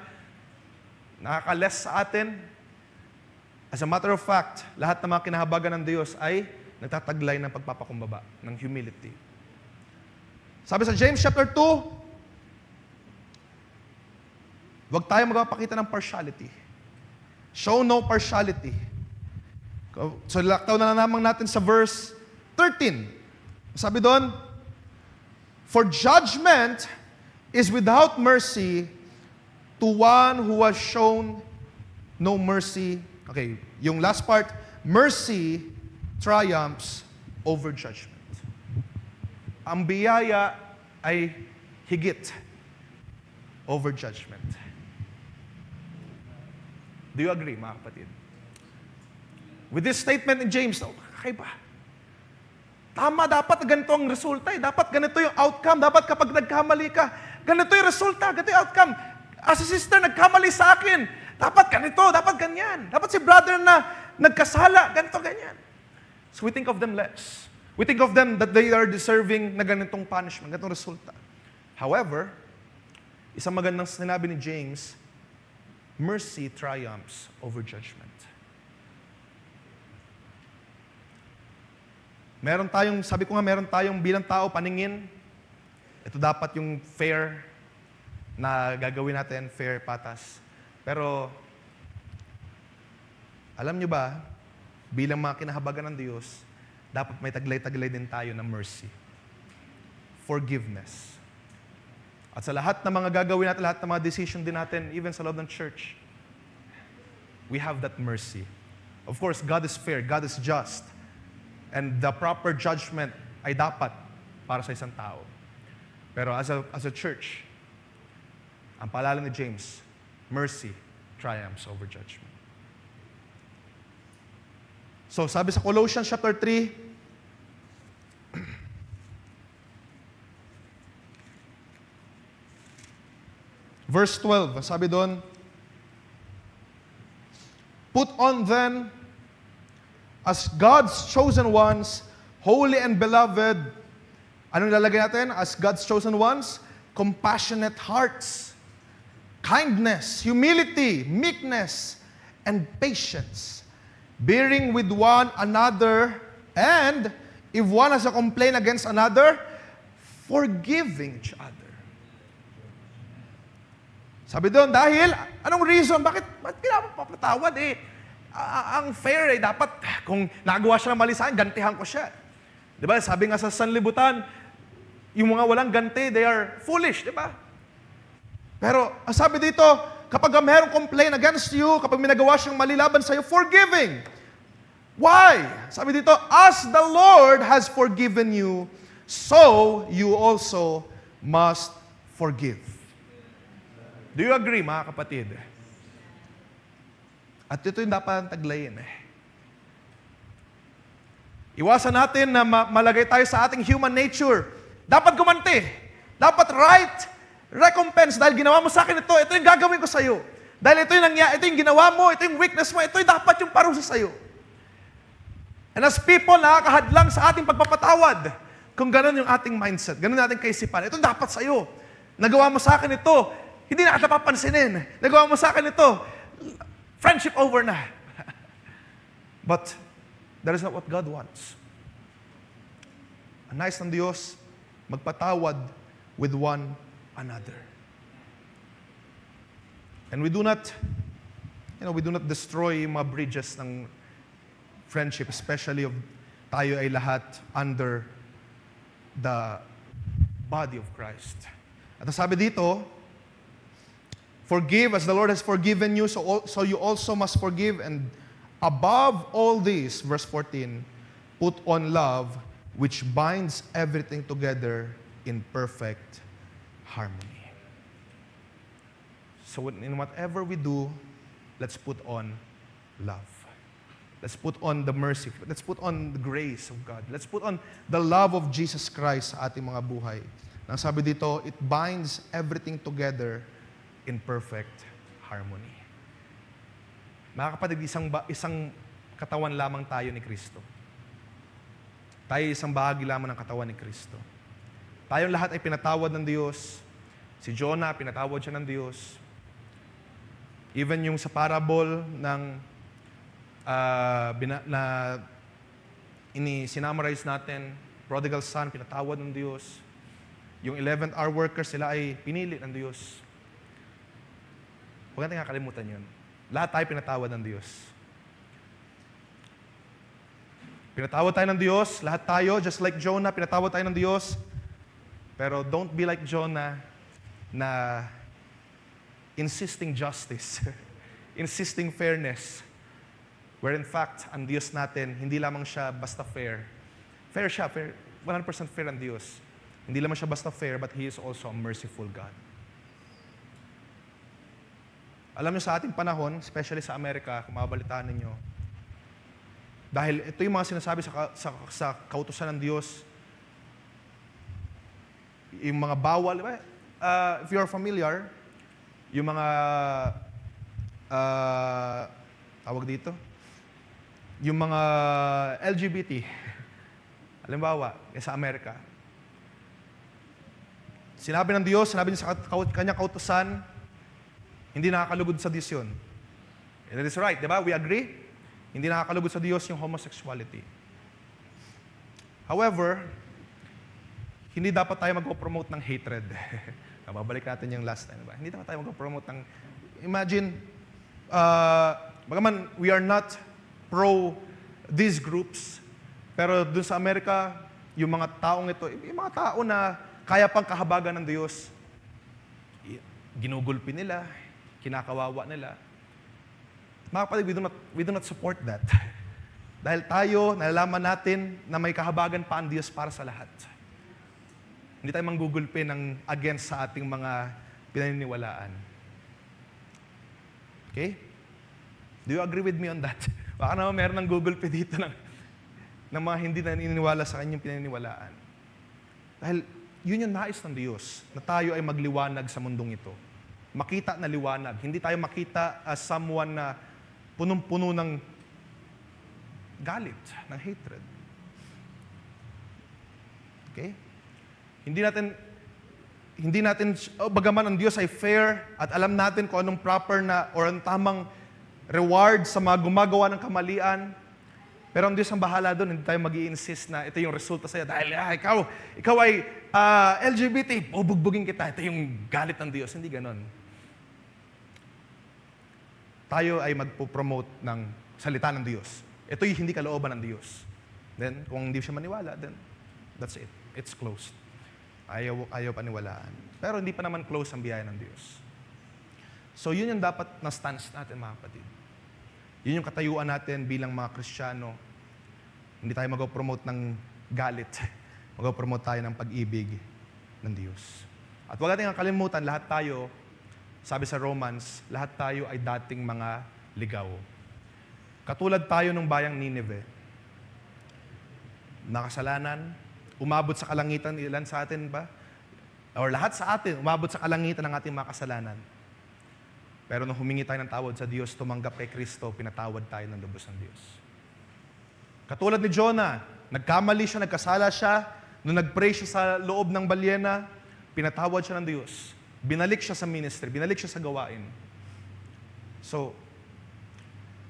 B: nakaka-less sa atin. As a matter of fact, lahat ng mga kinahabagan ng Diyos ay nagtataglay ng pagpapakumbaba, ng humility. Sabi sa James chapter 2, huwag tayo magpapakita ng partiality. Show no partiality. So laktaw na lamang natin sa verse 13. Sabi doon, for judgment is without mercy to one who has shown no mercy. Okay, yung last part, mercy triumphs over judgment. Ang biyaya ay higit over judgment. Do you agree, mga kapatid? With this statement in James, kakaiba. Tama, dapat ganito ang resulta. Dapat ganito yung outcome. Dapat kapag nagkamali ka, ganito yung resulta, ganito yung outcome. As a sister, nagkamali sa akin. Dapat ganito, dapat ganyan. Dapat si brother na nagkasala, ganito, ganyan. So we think of them less. We think of them that they are deserving na ganitong punishment, ganitong resulta. However, isang magandang sinabi ni James, mercy triumphs over judgment. Meron tayong, sabi ko nga, meron tayong bilang tao paningin. Ito dapat yung fair na gagawin natin, fair, patas. Pero, alam nyo ba, bilang mga kinahabagan ng Diyos, dapat may taglay-taglay din tayo ng mercy. Forgiveness. At sa lahat ng mga gagawin natin, lahat ng mga decision din natin, even sa loob ng church, we have that mercy. Of course, God is fair, God is just. And the proper judgment ay dapat para sa isang tao. Pero as a church, ang paalala ni James, mercy triumphs over judgment. So sabi sa Colossians chapter 3, verse 12, sabi doon, put on then, as God's chosen ones, holy and beloved, anong lalagay natin? As God's chosen ones, compassionate hearts, kindness, humility, meekness, and patience, bearing with one another, and if one has a complaint against another, forgiving each other. Sabi doon, dahil, anong reason? Bakit pinapapatawad eh? Ang fair eh, dapat kung nagawa siya ng mali sa akin, gantihan ko siya. Diba? Sabi nga sa sanlibutan, yung mga walang ganti, they are foolish, diba? Pero, ang sabi dito, kapag mayroong complaint against you, kapag may nagawa siyang mali laban sa'yo, forgiving. Why? Sabi dito, as the Lord has forgiven you, so you also must forgive. Do you agree, mga kapatid? At ito yung dapat taglayin. Iwasan natin na malagay tayo sa ating human nature. Dapat gumanti. Dapat right recompense. Dahil ginawa mo sa akin ito yung gagawin ko sa'yo. Dahil ito yung ginawa mo, ito yung weakness mo, ito yung dapat yung parusa sa'yo. And as people, nakakahadlang sa ating pagpapatawad. Kung ganun yung ating mindset, ganun nating kaisipan, ito dapat sa'yo. Nagawa mo sa akin ito, hindi na kita papansinin. Nagawa mo sa akin ito, friendship over na. But that is not what God wants. Ang nais ng Diyos, magpatawad with one another. And we do not destroy mga bridges ng friendship, especially of tayo ay lahat under the body of Christ. At sabi dito, forgive as the Lord has forgiven you, so you also must forgive. And above all this, verse 14, put on love, which binds everything together in perfect harmony. So in whatever we do, let's put on love. Let's put on the mercy. Let's put on the grace of God. Let's put on the love of Jesus Christ sa ating mga buhay. Nang sabi dito, it binds everything together in perfect harmony. Mga kapatid, isang katawan lamang tayo ni Kristo. Tayo isang bahagi lamang ng katawan ni Kristo. Tayong lahat ay pinatawad ng Diyos. Si Jonah, pinatawad siya ng Diyos. Even yung sa parable ng sinamarize natin, prodigal son, pinatawad ng Diyos. Yung 11th hour workers, sila ay pinili ng Diyos. Huwag natin kakalimutan yun. Lahat tayo pinatawad ng Diyos. Pinatawad tayo ng Diyos, lahat tayo, just like Jonah, pinatawad tayo ng Diyos. Pero don't be like Jonah na insisting justice, insisting fairness. Where in fact, ang Diyos natin, hindi lamang siya basta fair. Fair siya, 100% fair ang Diyos. Hindi lamang siya basta fair, but He is also a merciful God. Alam niyo sa ating panahon, especially sa Amerika, kung mabalitaan ninyo, dahil ito yung mga sinasabi sa kautusan ng Diyos, yung mga bawal, if you're familiar, yung mga, tawag dito, yung mga LGBT, halimbawa, sa Amerika, sinabi ng Diyos, sinabi niya sa kanyang kautusan, hindi nakakalugod sa Diyos yun. That is right, di ba? We agree? Hindi nakakalugod sa Diyos yung homosexuality. However, hindi dapat tayo mag-promote ng hatred. Babalik natin yung last time. Diba? Hindi dapat tayo mag-promote ng... Imagine, bagaman we are not pro these groups, Pero dun sa Amerika, yung mga taong ito, yung mga tao na kaya pang kahabagan ng Diyos, ginugulpi nila, kinakawawa nila. Mga kapatid, we do not support that. Dahil tayo, nalalaman natin na may kahabagan pa ang Diyos para sa lahat. Hindi tayo manggugulpi ng against sa ating mga pinaniniwalaan. Okay? Do you agree with me on that? Baka naman meron ng gugulpi dito ng mga hindi naniniwala sa kanyang pinaniniwalaan. Dahil yun yung nais ng Diyos, na tayo ay magliwanag sa mundong ito. Makita na liwanag. Hindi tayo makita as someone na punong-puno ng galit, ng hatred. Okay? Hindi natin, bagaman ang Diyos ay fair at alam natin kung anong proper na or ang tamang reward sa mga gumagawa ng kamalian, pero ang Diyos ang bahala doon, hindi tayo mag-i-insist na ito yung resulta sa'yo dahil ikaw ay LGBT, bubugbugin kita, ito yung galit ng Diyos. Hindi ganon. Tayo ay magpo-promote ng salita ng Diyos. Ito yung hindi kalooban ng Diyos. Then, kung hindi siya maniwala, then that's it. It's closed. Ayaw paniwalaan. Pero hindi pa naman close ang biyaya ng Diyos. So, yun yung dapat na stance natin, mga kapatid. Yun yung katayuan natin bilang mga Kristiyano. Hindi tayo mag-promote ng galit. Mag-promote tayo ng pag-ibig ng Diyos. At huwag natin ang kalimutan, lahat tayo, sabi sa Romans, lahat tayo ay dating mga ligaw. Katulad tayo ng bayang Nineveh. Nakasalanan, umabot sa kalangitan, ilan sa atin ba? Or lahat sa atin, umabot sa kalangitan ng ating mga kasalanan. Pero nung humingi tayo ng tawad sa Diyos, tumanggap kay Kristo, pinatawad tayo ng lubos ng Diyos. Katulad ni Jonah, nagkamali siya, nagkasala siya, nung nag-pray siya sa loob ng balyena, pinatawad siya ng Diyos. Binalik siya sa ministry, binalik siya sa gawain. So,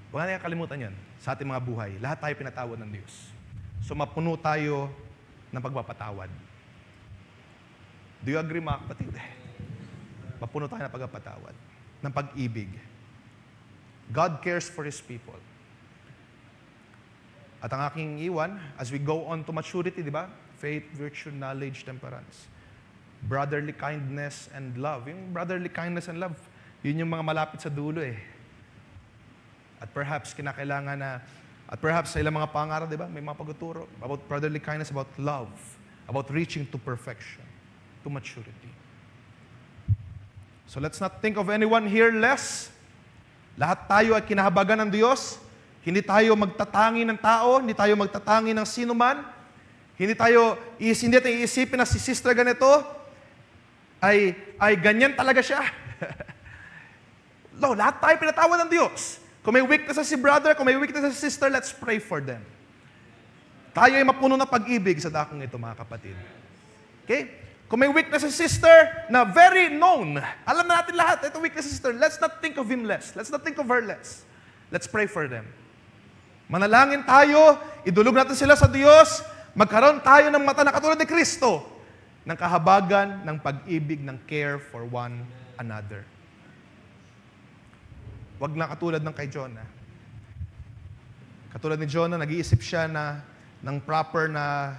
B: huwag na kalimutan yan sa ating mga buhay. Lahat tayo pinatawad ng Diyos. So, mapuno tayo ng pagpapatawad. Do you agree, mga kapatid? Mapuno tayo ng pagpapatawad, ng pag-ibig. God cares for His people. At ang aking iwan, as we go on to maturity, di ba? Faith, virtue, knowledge, temperance. Brotherly kindness and love. Yung brotherly kindness and love, yun yung mga malapit sa dulo eh. At perhaps kinakailangan na, at perhaps sa ilang mga pangarap, di ba? May mga pagtuturo about brotherly kindness, about love, about reaching to perfection, to maturity. So let's not think of anyone here less. Lahat tayo ay kinahabagan ng Diyos. Hindi tayo magtatangi ng tao, hindi tayo magtatangi ng sino man. Hindi natin iisipin na si sister ganito ay ganyan talaga siya. No, lahat tayo pinatawad ng Diyos. Kung may weakness si brother, kung may weakness si sister, let's pray for them. Tayo ay mapuno na pag-ibig sa dakong ito, mga kapatid. Okay? Kung may weakness si sister na very known, alam na natin lahat, ito weakness si sister, let's not think of him less. Let's not think of her less. Let's pray for them. Manalangin tayo, idulog natin sila sa Diyos, magkaroon tayo ng mata na katulad ni Kristo, ng kahabagan, ng pag-ibig, ng care for one another. Wag na katulad ng kay Jonah. Katulad ni Jonah, nag-iisip siya ng proper na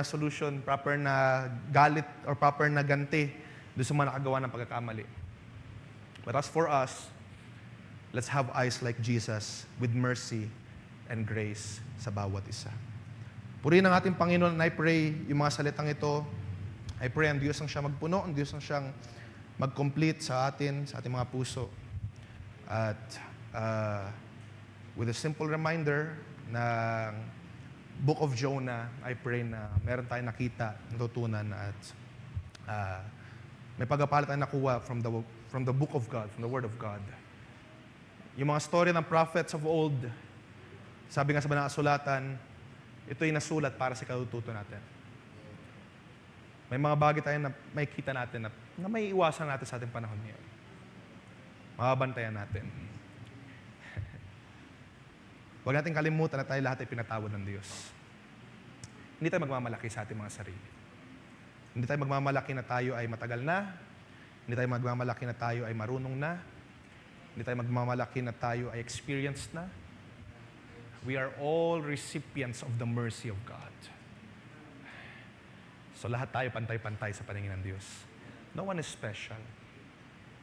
B: solution, proper na galit, or proper na ganti doon sa mga nakagawa ng pagkakamali. But as for us, let's have eyes like Jesus with mercy and grace sa bawat isa. Purihin ang ating Panginoon, and I pray yung mga salitang ito, I pray ang Diyos ang siya magpuno, ang Diyos ang siyang mag-complete sa atin, sa ating mga puso. At with a simple reminder na Book of Jonah, I pray na meron tayong nakita, natutunan at may pagpapalit tayong nakuha from the Book of God, from the Word of God. Yung mga story ng prophets of old, sabi nga sa Banal na Kasulatan, ito ay nasulat para sa katututo natin. May mga bagay tayo na may kita natin na may iwasan natin sa ating panahon ngayon. Mababantayan natin. Huwag natin kalimutan na tayo lahat ay pinatawad ng Diyos. Hindi tayo magmamalaki sa ating mga sarili. Hindi tayo magmamalaki na tayo ay matagal na. Hindi tayo magmamalaki na tayo ay marunong na. Hindi tayo magmamalaki na tayo ay experienced na. we are all recipients of the mercy of God. So lahat tayo pantay-pantay sa paningin ng Diyos. No one is special.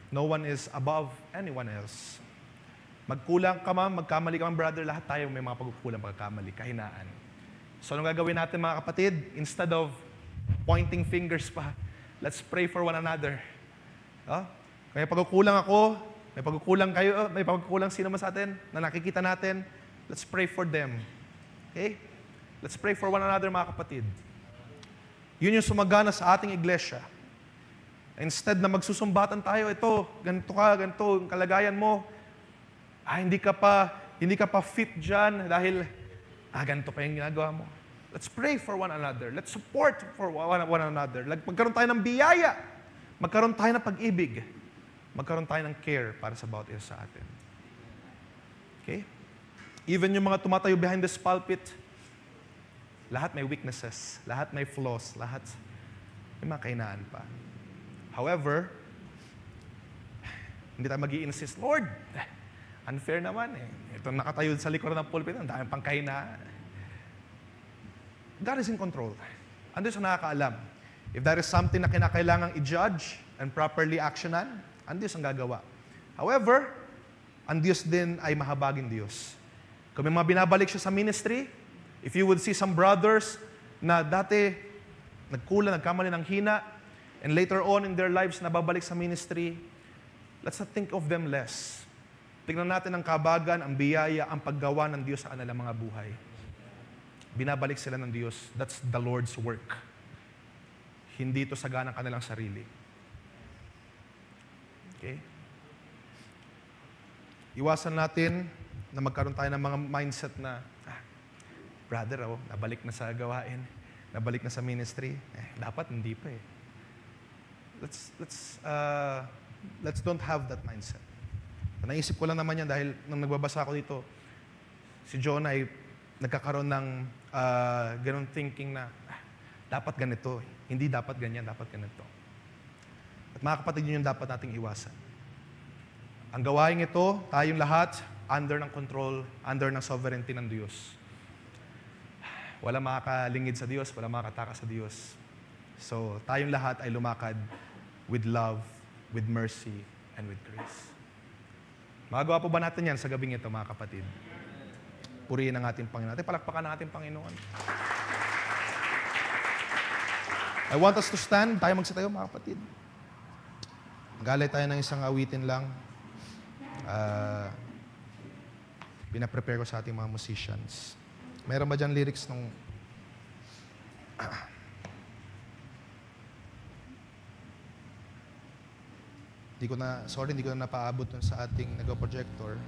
B: No one is above anyone else. Magkulang ka man, magkamali ka man, brother, lahat tayo may mga pagkukulang, pagkakamali, kahinaan. So anong gagawin natin, mga kapatid? Instead of pointing fingers pa, let's pray for one another. Kaya pagkukulang ako, may pagkukulang kayo, may pagkukulang sino man sa atin na nakikita natin, let's pray for them. Okay? Let's pray for one another, mga kapatid. Yun yung sumagana sa ating iglesia. Instead na magsusumbatan tayo, ito, ganito ka, ganito, ang kalagayan mo. Hindi ka pa fit dyan dahil, ganito pa yung ginagawa mo. Let's pray for one another. Let's support for one another. Magkaroon tayo ng biyaya. Magkaroon tayo ng pag-ibig. Magkaroon tayo ng care para sa bawat isa sa atin. Okay? Even yung mga tumatayo behind this pulpit, lahat may weaknesses, lahat may flaws, lahat may mga kahinaan pa. However, hindi tayo mag-i-insist, Lord, unfair naman eh. Ito nakatayo sa likuran ng pulpit, ang daming pang kahinaan. God is in control. Ando siya nakakaalam. If there is something na kinakailangang i-judge and properly actionan, ang Diyos ang gagawa. However, ang Diyos din ay mahabaging Diyos. Kung may mga binabalik siya sa ministry, if you would see some brothers na dati nagkulang, nagkamali ng hina, and later on in their lives nababalik sa ministry, let's not think of them less. Tingnan natin ang kabagan, ang biyaya, ang paggawa ng Diyos sa kanilang mga buhay. Binabalik sila ng Diyos. That's the Lord's work. Hindi ito sagana ng kanilang sarili. Okay? Iwasan natin na magkaroon tayo ng mga mindset na, brother, nabalik na sa gawain, nabalik na sa ministry. Dapat hindi pa eh. Let's don't have that mindset. Naisip ko lang naman yan dahil nung nagbabasa ako dito, si Jonah ay nagkakaroon ng ganun thinking na, dapat ganito, hindi dapat ganyan, dapat ganito. At mga kapatid, yun yung dapat nating iwasan. Ang gawain ito, tayong lahat, under ng control, under ng sovereignty ng Diyos. Wala makakalingid sa Diyos, wala makakatakas sa Diyos. So, tayong lahat ay lumakad with love, with mercy, and with grace. Magagawa po ba natin yan sa gabing ito, mga kapatid? Purihin ang ating Panginoon. Palakpakan ang ating Panginoon. I want us to stand. Tayo magsitayo, mga kapatid. Galay tayo ng isang awitin lang. Pinaprepare ko sa ating mga musicians. Meron ba dyan lyrics nung... hindi ko na napaabot dun sa ating nag-projector.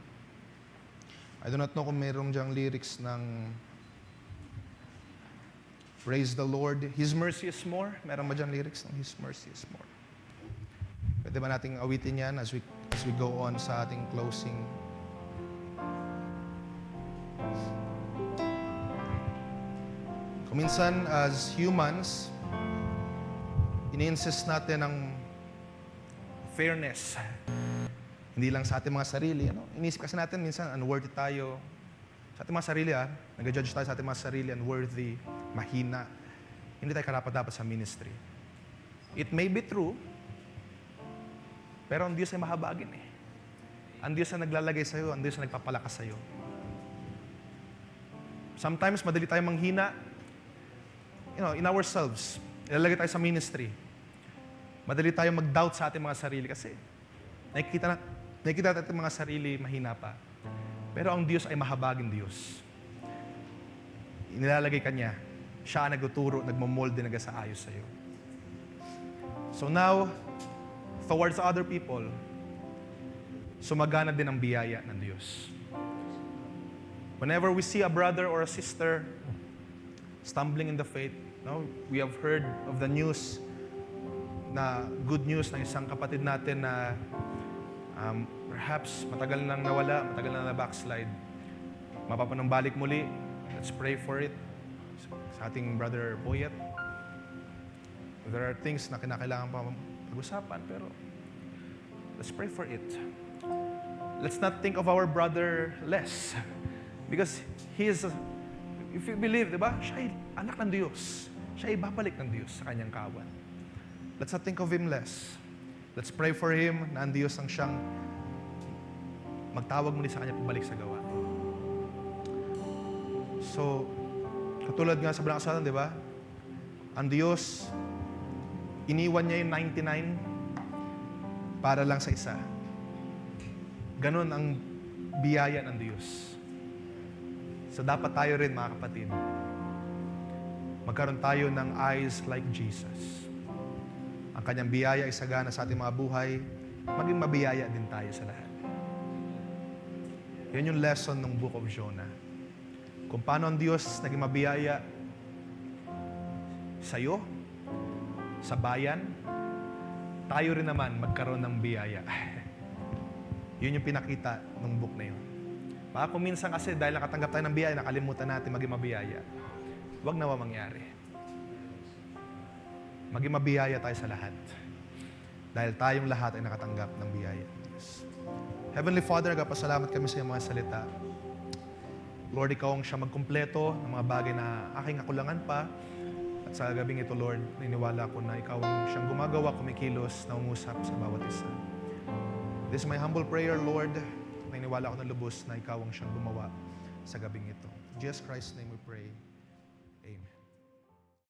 B: I do not know kung meron dyang lyrics ng Praise the Lord, His mercy is more. Meron ba dyang lyrics ng His mercy is more? Pwede ba nating awitin yan as we go on sa ating closing? Kung minsan, as humans, ini-insist natin ang fairness. Hindi lang sa ating mga sarili. Inisip kasi natin minsan, unworthy tayo. Sa ating mga sarili, nag-judge tayo sa ating mga sarili, unworthy, mahina. Hindi tayo karapat-dapat sa ministry. It may be true, pero ang Diyos ay mahabagin eh. Ang Diyos ay naglalagay sa'yo, ang Diyos ay nagpapalakas sa'yo. Sometimes, madali tayong manghina, in ourselves. Ilalagay tayo sa ministry. Madali tayong mag-doubt sa ating mga sarili kasi nakikita natin mga sarili mahina pa. Pero ang Diyos ay mahabagin Diyos. Inilalagay ka niya. Siya ang nagtuturo, nagmamolde, nag-asaayos sa'yo. So now, towards other people, sumagana din ang biyaya ng Diyos. Whenever we see a brother or a sister stumbling in the faith, we have heard of the news, na good news ng isang kapatid natin na perhaps matagal nang nawala, matagal nang na-backslide. Mapapanumbalik muli. Let's pray for it. Sa ating brother Boyet. There are things na kinakailangan pa pag-usapan, pero let's pray for it. Let's not think of our brother less. Because He is, if you believe, di ba? Siya ay anak ng Diyos. Siya ay babalik ng Diyos sa kanyang kawan. Let's not think of Him less. Let's pray for Him na ang Diyos ang siyang magtawag muli sa kanya pabalik sa gawa. So, katulad nga sa Balang Kasalan, di ba? Ang Diyos, iniwan niya yung 99 para lang sa isa. Ganon ang biyaya ng Diyos. So, dapat tayo rin, mga kapatid, magkaroon tayo ng eyes like Jesus. Ang kanyang biyaya ay sagana sa ating mga buhay, maging mabiyaya din tayo sa lahat. Yan yung lesson ng Book of Jonah. Kung paano ang Diyos naging mabiyaya sa'yo, sa bayan, tayo rin naman magkaroon ng biyaya. Yun yung pinakita ng book na yun. Baka kung minsan kasi dahil nakatanggap tayo ng biyaya, nakalimutan natin maging mabiyaya. Huwag nawa mangyari. Maging mabiyaya tayo sa lahat. Dahil tayong lahat ay nakatanggap ng biyaya. Heavenly Father, nagpasalamat kami sa iyong mga salita. Lord, Ikaw ang siyang magkumpleto ng mga bagay na aking kakulangan pa. At sa gabing ito, Lord, naniniwala ko na Ikaw ang siyang gumagawa, kumikilos, naungusap sa bawat isa. This is my humble prayer, Lord. Naniniwala ko na lubos na Ikaw ang siyang gumawa sa gabing ito. In Jesus Christ's name we pray.